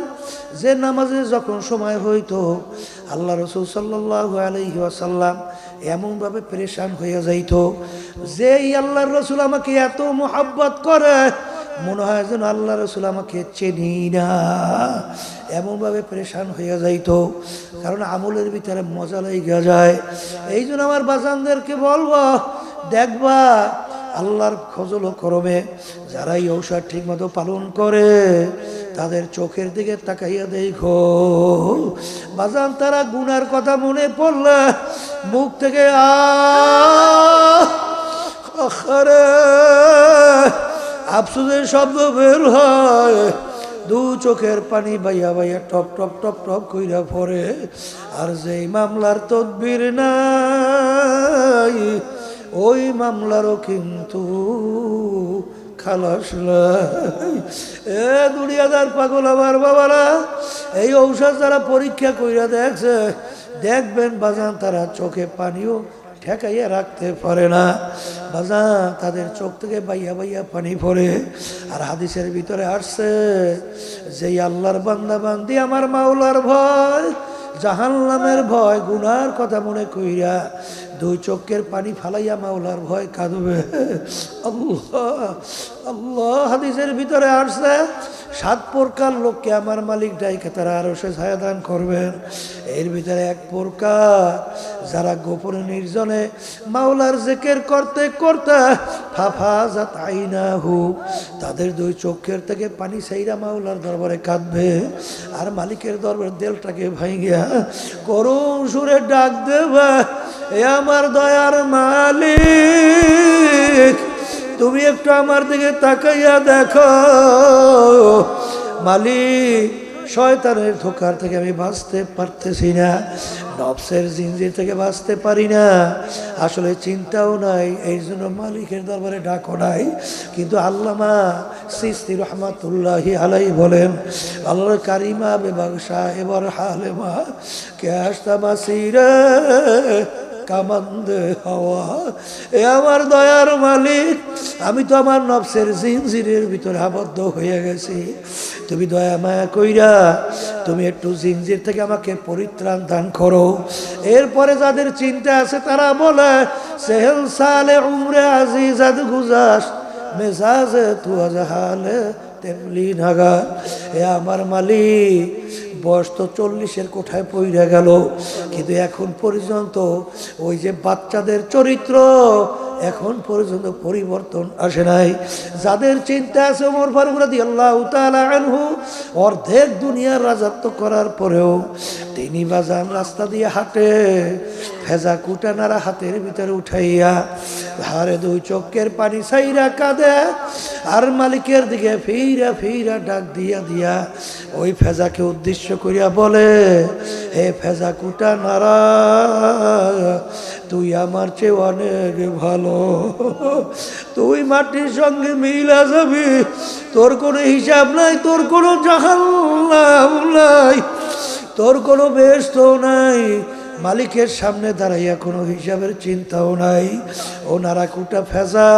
যে নামাজে যখন সময় হইতো আল্লাহ রাসূল সাল্লাল্লাহু আলাইহি ওয়াসাল্লাম এমনভাবে পেরেশান হইয়া যাইতো যে আল্লাহর রাসূল আমাকে এত মুহাব্বত করে, মনে হয় যেন আল্লাহ রসুল আমাকে চেনি না, এমনভাবে পরেশান হয়ে যাইতো। কারণ আমলের ভিতরে মজা লেগে যায়। এই জন্য আমার বাজানদেরকে বলবো, দেখবা আল্লাহর ফজল ও করমে যারা এই ঔষধ ঠিক মতো পালন করে তাদের চোখের দিকে তাকাইয়া দেখো বাজান, তারা গুনার কথা মনে পড়লে মুখ থেকে আফসোসের শব্দ বের হয়, দু চোখের পানি বাইয়া বাইয়া টপ টপ টপ টপ কইরা পড়ে। আর যেই মামলার তদবির নাই ওই মামলারও কিন্তু খালাস নাই। এ দুনিয়াদার পাগল আমার বাবারা, এই ঔষধ যারা পরীক্ষা কইরা দেখছে, দেখবেন বাজান তারা চোখে পানিও ঠেকাইয়া রাখতে পারে না বাজান, তাদের চোখ থেকে বাইয়া বাইয়া পানি পড়ে। আর হাদিসের ভিতরে আসছে, যেই আল্লাহর বান্দা বান্দি আমার মাওলার ভয়, জাহান্নামের ভয়, গুনার কথা মনে কইরা দুই চোখের পানি ফালাইয়া মাওলার ভয় কাঁদবে। আল্লাহ আল্লাহ, হাদিসের ভিতরে আসছে 7 প্রকার লোককে আমার মালিক ডাইকে তারা আরো সে ছায়া দান করবেন। এর ভিতরে 1 প্রকার যারা গোপনে নির্জনে মাওলার জিকির করতে করতে ফাফাজাত আইনাহু, তাদের দুই চোখের থেকে পানি ছাইরা মাওলার দরবারে কাঁদবে। আর মালিকের দরবারে দিলটাকে ভাঙিয়া করুণ সুরে ডাক দেবে, এ আমার দয়ার মালিক, তুমি একটু আমার দিকে তাকাইয়া দেখো মালিক, শয়তানের ধোঁকার থেকে আমি বাঁচতে পারতেছি না, নফসের জিনজির থেকে বাঁচতে পারি না, আসলে চিন্তাও নাই, এই জন্য মালিকের দরবারে ডাকো নাই। কিন্তু আল্লামা সিস্তি রহমাতুল্লাহি আলাই বলেন, আল্লাহর কারিমা বেবাগশা এবার হালেমা কে আসতা মাসিরে কামান্দে হওয়া, এ আমার দয়ার মালিক, আমি তো আমার নফসের জিনজিরের ভিতরে আবদ্ধ হয়ে গেছি, তুমি দয়া মায়া কইরা তুমি একটু জিনজির থেকে আমাকে পরিত্রাণ দান করো। এরপরে যাদের চিন্তা আছে তারা বলে, সেহেল সালে উমরে আজিজাদ গুজাস মেজাজে তু আজহালে তেমলি নাগা, এ আমার মালিক, বয়স তো 40-এর কোঠায় পইরা গেল, কিন্তু এখন পর্যন্ত ওই যে বাচ্চাদের চরিত্র এখন পর্যন্ত পরিবর্তন আসে নাই। যাদের চিন্তা আছে ওমর ফারুক রাদিয়াল্লাহু তাআলা আনহু অর্ধেক দুনিয়ার রাজত্ব করার পরেও তিনি বাজান রাস্তা দিয়ে হাঁটে, ফেজা কুটা নাড়া হাতের ভিতরে উঠাইয়া ধারে দুই চোখের পানি ছাইরা কাঁদে, আর মালিকের দিকে ফিরা ফিরা ডাক দিয়া দিয়া ওই ফেজাকে উদ্দেশ্য করিয়া বলে, হে ফেজা কুটা নাড়া, তুই আমার চেয়ে অনেক ভালো, তুই মাটির সঙ্গে মিলা যাবি, তোর কোনো হিসাব নাই, তোর কোনো জাহান্নাম নাই, তোর কোনো বেহেশত নাই, মালিকের সামনে দাঁড়াইয়া কোনো হিসাবের চিন্তাও নাই। ও নারাকুটা ফেজা,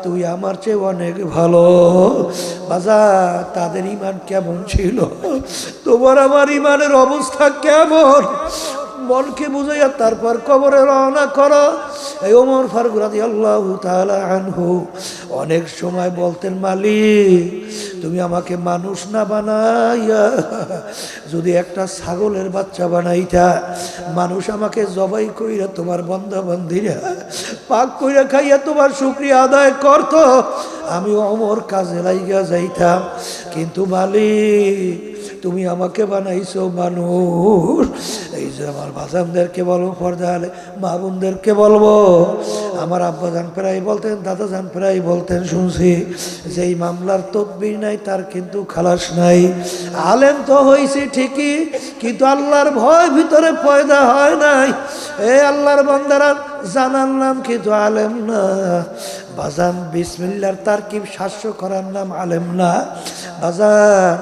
তুই আমার চেয়ে অনেক ভালো। বাজা, তাদের ইমান কেমন ছিল, তোমার আমার ইমানের অবস্থা কেমন, মনকে বুঝাইয়া তারপর কবরে রওনা করো। এই ওমর ফারুক রাদিয়াল্লাহু তাআলা আনহু অনেক সময় বলতেন, মালিক তুমি আমাকে মানুষ না বানাইয়া যদি একটা ছাগলের বাচ্চা বানাইতা, মানুষ আমাকে জবাই কইরা তোমার বান্দা বান্দীরা পাক কইরা খাইয়া তোমার শুকরিয়া আদায় করত, আমি ওমর কাজে লাইগা যাইতাম। কিন্তু মালিক তুমি আমাকে বানাইছো মানুষ। এই যে আমার বাজানদেরকে বলবো, পর্দা হলে মা বোনদেরকে বলবো, আমার আব্বা জান প্রায় বলতেন, দাদা জান প্রায় বলতেন, শুনছি যে এই মামলার তদবির নাই তার কিন্তু খালাস নাই। আলেম তো হয়েছে ঠিকই, কিন্তু আল্লাহর ভয় ভিতরে পয়দা হয় নাই। এই আল্লাহর বান্দারা জানার নাম কিন্তু আলেম না বাজান, বিসমিল্লার তারকিব শাস্য করার নাম আলেম না বাজান।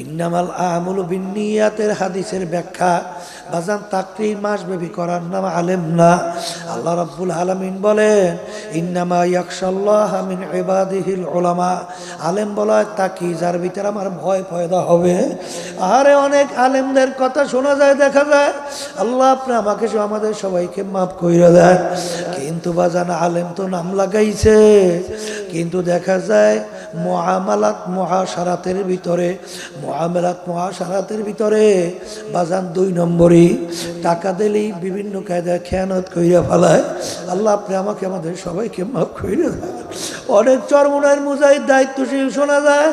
ইন্নামাল আমালু বিন্নিয়াতের হাদিসের ব্যাখ্যা বাজান তাকরীর মাসব্যাপী করার নাম আলেম না। আল্লাহ রাব্বুল আলামিন বলেন, ইন্নামা ইয়াখশাল্লাহা মিন ইবাদিহিল উলামা। আলেম বলা তাকি যার ভিতরে আমার ভয় পয়দা হবে। আরে অনেক আলেমদের কথা শোনা যায়, দেখা যায়, আল্লাহ আপনি আমাকে আমাদের সবাইকে মাফ কইরা দেন। কিন্তু বাজান আলেম তো নাম লাগাইছে, কিন্তু দেখা যায় মুআমালাত মুআশারাতের ভিতরে বাজান 2 নম্বরই টাকা দিলেই বিভিন্ন কায়দায় খেয়ানত কইরা ফেলায়। আল্লাহ আপনি আমাকে আমাদের সবাইকে মাফ কইরা দেন। অনেক চরমনার মুজাহিদ দায়িত্বশীল শোনা যায়,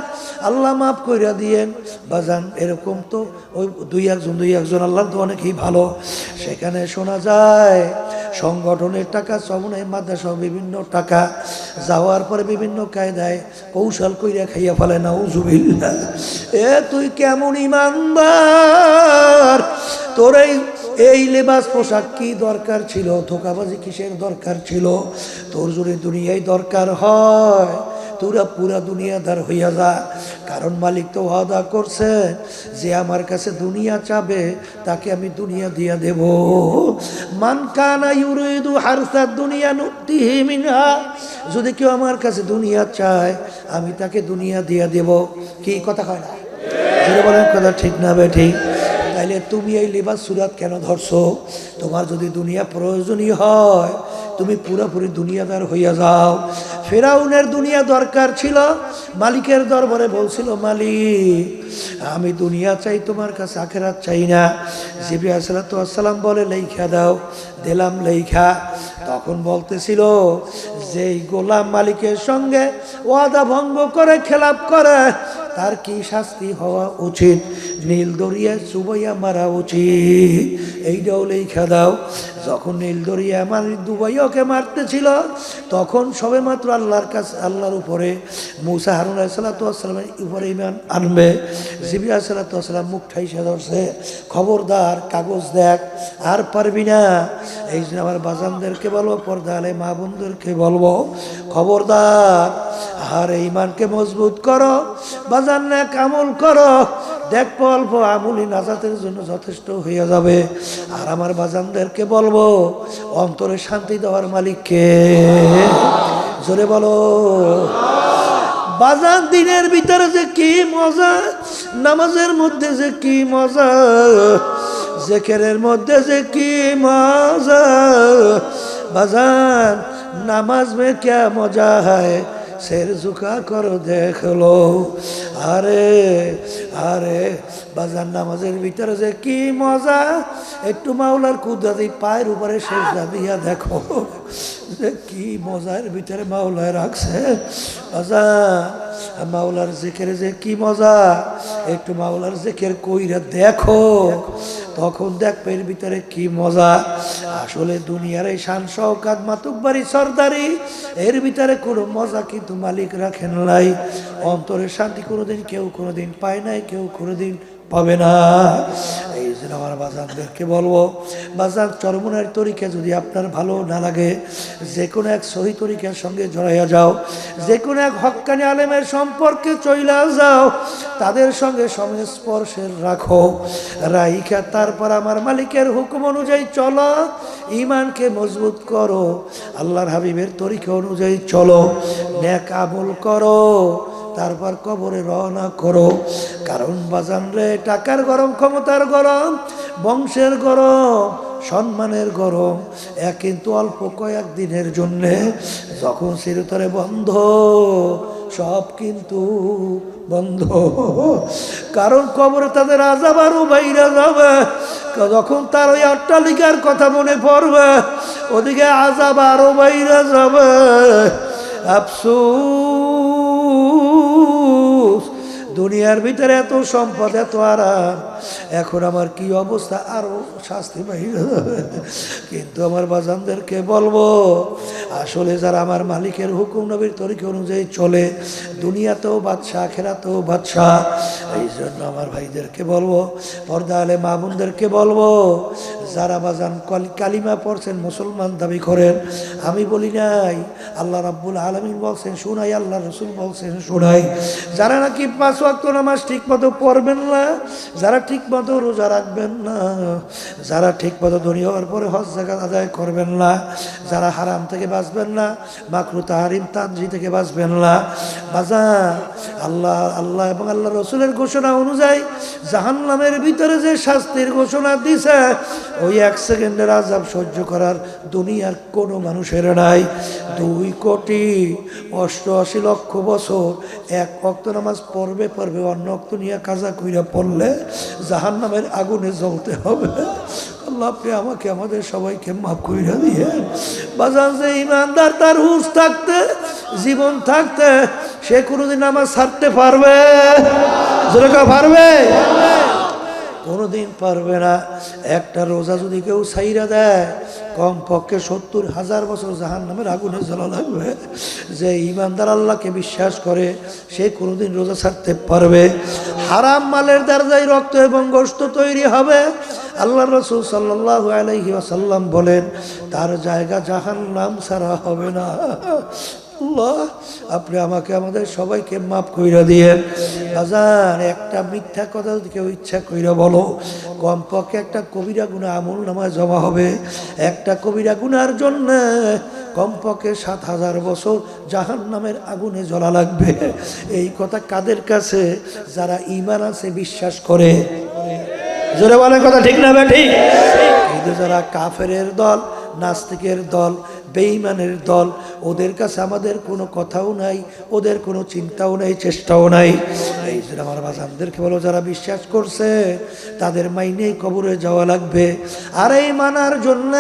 আল্লাহ মাফ কইরা দিয়েন। বাজান এরকম তো ওই দুই একজন আল্লাহ তো অনেকেই ভালো, সেখানে শোনা যায় সংগঠনের টাকা চরমনায় মাদ্রাসা বিভিন্ন টাকা যাওয়ার পরে বিভিন্ন কায়দায় কৌশল কইরা খাইয়া ফেলে। নাউজুবিল্লাহ। তুই কেমন ইমানদার? তোর এই লেবাস পোশাক কি দরকার ছিল? ধোকাবাজি কিসের দরকার ছিল? তোর যদি দুনিয়ায় দরকার হয় তোরা পুরা দুনিয়াদার হইয়া যা। কারণ মালিক তো ওয়াদা করছে যে আমার কাছে দুনিয়া চাবে তাকে আমি দুনিয়া দিয়া দেব। মান কানা ইউরিদু হারসাদ দুনিয়া নুতিহি মিনহা। যদি কেউ আমার কাছে দুনিয়া চায় আমি তাকে দুনিয়া দিয়া দেব। কি কথা কয় না? যদি বলেন কথা ঠিক না বে ঠিক? তাইলে তুমি এই লেবাস সুরাত কেন ধরছো? তোমার যদি দুনিয়া প্রয়োজনীয় হয় তুমি পুরোপুরি দুনিয়াদার হইয়া যাও। ফেরাউনের দুনিয়া দরকার ছিল, মালিকের দরবারে বলছিল, মালিক আমি দুনিয়া চাই, তোমার কাছে আখেরাত চাই না। জিবরিল আলাইহিস সালাম বলে লেখা দাও, দিলাম লেখা। তখন বলতেছিল যে গোলাম মালিকের সঙ্গে ওয়াদা ভঙ্গ করে খেলাপ করে তার কি শাস্তি হওয়া উচিত? নীল দরিয়া চুবাইয়া মারা উচিত। এইটাও লেখা দাও। যখন নীল দরিয়া দুবাইয়াকে মারতেছিল তখন সবে মাত্র আল্লাহর কাছে আল্লাহর উপরে মুসা হারুন আলাইহিস সালামের উপরে ঈমান আনবে। জিবরিল আলাইহিস সালাম মুখ ঠাইসা ধরছে, খবরদার কাগজ দেখ, আর পারবি না। এই জন্য আমার বাজানদেরকে বলবো, পর্দা আলে মা বোনদেরকে বলবো, খবরদার আর ঈমানকে মজবুত করো, বাজান নেক আমল করো। দেখবো অল্প আমলি নাজাতের জন্য যথেষ্ট হয়ে যাবে। আর আমার বাজানদেরকে বলবো, অন্তরে শান্তি দেওয়ার মালিককে জোরে বলো। বাজান দিনের ভিতরে যে কি মজা, নামাজের মধ্যে যে কি মজা, জিকিরের মধ্যে যে কি মজা। বাজান নামাজ মে क्या মজা है, शेर झुका कर देख लो। আরে আরে বাজান নামাজের ভিতরে যে কি মজা, একটু মাওলার কুদরতি পায়ের উপরে সেজদা দিয়া দেখো যে কি মজার ভিতরে মাওলায় রাখছে। বাজান মাওলার জিকিরে যে কি মজা, একটু মাওলার জিকির কইরা দেখো, তখন দেখবে এর ভিতরে কি মজা। আসলে দুনিয়ার এই শান শওকাত মাতুব্বারি সরদারি এর ভিতরে কোনো মজা কিন্তু মালিক রাখেন নাই। অন্তরের শান্তি কোনোদিন কেউ কোনোদিন পায় নাই, কেউ কোনোদিন পাবে না। এই জন্য আমার বাজানদেরকে বলবো, বাজান চরমনার তরিকা যদি আপনার ভালো না লাগে, যে কোনো এক সহি তরিকার সঙ্গে জড়াইয়া যাও, যে কোনো এক হক্কানি আলেমের সম্পর্কে চইলা যাও, তাদের সঙ্গে সংস্পর্শের রাখো, রাইখা তারপর আমার মালিকের হুকুম অনুযায়ী চলো, ঈমানকে মজবুত করো, আল্লাহর হাবিবের তরিকা অনুযায়ী চলো, নেক আমল করো, তারপর কবরে রওনা করো। কারণ বাজান রে, টাকার গরম, ক্ষমতার গরম, বংশের গরম, সম্মানের গরম কিন্তু অল্প কয়েক দিনের জন্যে। যখন চিরতরে বন্ধ, সব কিন্তু বন্ধ। কারণ কবরে তাদের আযাব আরো বাইরে যাবে। যখন তার ওই অট্টালিকার কথা মনে পড়বে, ওদিকে আযাব আরো বাইরে যাবে। আফসোস, দুনিয়ার ভিতরে এত সম্পদ, এত আরাম, এখন আমার কি অবস্থা, আরো শাস্তি বাইরে যাবে। কিন্তু আমার বাজানদেরকে বলবো, আসলে যারা আমার মালিকের হুকুম নবীর তরিকা অনুযায়ী চলে, দুনিয়াতেও বাদশা, আখিরাতেও বাদশা। এই জন্য আমার ভাইদেরকে বলবো, পর্দা আলে মা বোনদেরকে বলবো, যারা বাজান কালিমা পড়ছেন, মুসলমান দাবি করেন, আমি বলি নাই, আল্লাহ রাব্বুল আলামিন বলছেন শোনাই, আল্লাহ রসুল বলছেন শোনাই, যারা নাকি 5 ওয়াক্ত নামাজ ঠিক মতো পড়বেন না, যারা ঠিক মতো রোজা রাখবেন না, যারা ঠিক মতো ধনী হওয়ার পরে হজ যাকাত আদায় করবেন না, যারা হারাম থেকে বাঁচবেন না, মাকরু তাহরিম তানজি থেকে বাঁচবেন না, বাজার আল্লাহ এবং আল্লাহ রসুলের ঘোষণা অনুযায়ী জাহান্নামের ভিতরে যে শাস্তির ঘোষণা দিছে, ওই 1 সেকেন্ডের আযাব সহ্য করার দুনিয়ার কোনো মানুষের নাই। 2,88,00,000 বছর 1 ওয়াক্ত নামাজ পড়বে অন্য ওয়াক্ত নিয়ে কাজা কইরা পড়লে জাহান্নামের আগুনে জ্বলতে হবে। আল্লাহ আপনি আমাকে আমাদের সবাইকে মাফ কইরা দিয়ে বাজান, যে ইমানদার তার হুঁশ থাকতে, জীবন থাকতে সে কোনোদিন নামাজ ছাড়তে পারবে? পারবে? কোনোদিন পারবে না। একটা রোজা যদি কেউ ছাইরা দেয়, কমপক্ষে 70,000 বছর জাহান্নামের আগুনে জ্বলা লাগবে। যে ইমানদার আল্লাহকে বিশ্বাস করে সে কোনোদিন রোজা ছাড়তে পারবে? হারাম মালের দ্বারাই রক্ত এবং গোশত তৈরি হবে। আল্লাহ রাসূল সাল্লাল্লাহু আলাইহি ওয়াসাল্লাম বলেন, তার জায়গা জাহান্নাম ছাড়া হবে না। আল্লাহ আপনি আমাকে আমাদের সবাইকে মাফ কইরা দিয়েন। বাজার একটা মিথ্যা কথা যদি কেউ ইচ্ছা কইরা বলো, কমপক্ষে একটা কবিরা গুনাহ আমল নামায় জমা হবে। একটা কবিরা গুনার জন্য কমপক্ষে 7,000 বছর জাহান্নামের আগুনে জ্বলা লাগবে। এই কথা কাদের কাছে? যারা ঈমান আছে, বিশ্বাস করে। জোরে বলে কথা ঠিক না ঠিক? কিন্তু যারা কাফেরের দল, নাস্তিকের দল, বেঈমানের দল, ওদের কাছে আমাদের কোনো কথাও নাই, ওদের কোনো চিন্তাও নাই, চেষ্টাও নাই। এই যে আমার বাজানদেরকে বলো, যারা বিশ্বাস করছে তাদের মাইনেই কবরে যাওয়া লাগবে। আর এই মানার জন্য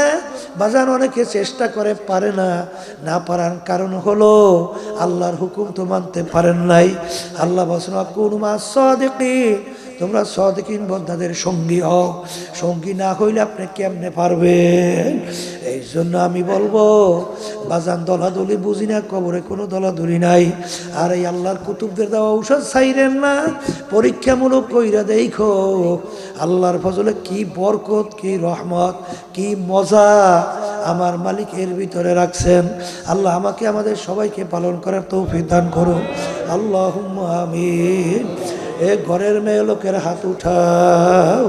বাজান অনেকে চেষ্টা করে, পারে না। না পারার কারণ হলো আল্লাহর হুকুম তো মানতে পারেন নাই। আল্লাহ বলেন কুনু মাস সাদিকিন, তোমরা সাদিকিন বান্দাদের সঙ্গী হও। সঙ্গী না হইলে আপনি কেমনে পারবেন? এই জন্য আমি বলবো বাজান, দলাদলি বুঝি না, কবরে কোনো দলাদলি নাই। আর এই আল্লাহর কুতুবদের দেওয়া ঔষধ ছাইরেন না, পরীক্ষামূলক কইরা দেখো আল্লাহর ফজলে কি বরকত, কি রহমত, কি মজা আমার মালিক এর ভিতরে রাখছেন। আল্লাহ আমাকে আমাদের সবাইকে পালন করার তৌফিক দান করুন। আল্লাহুম্মা আমিন। এ ঘরের মেয়ে লোকের হাত উঠাও।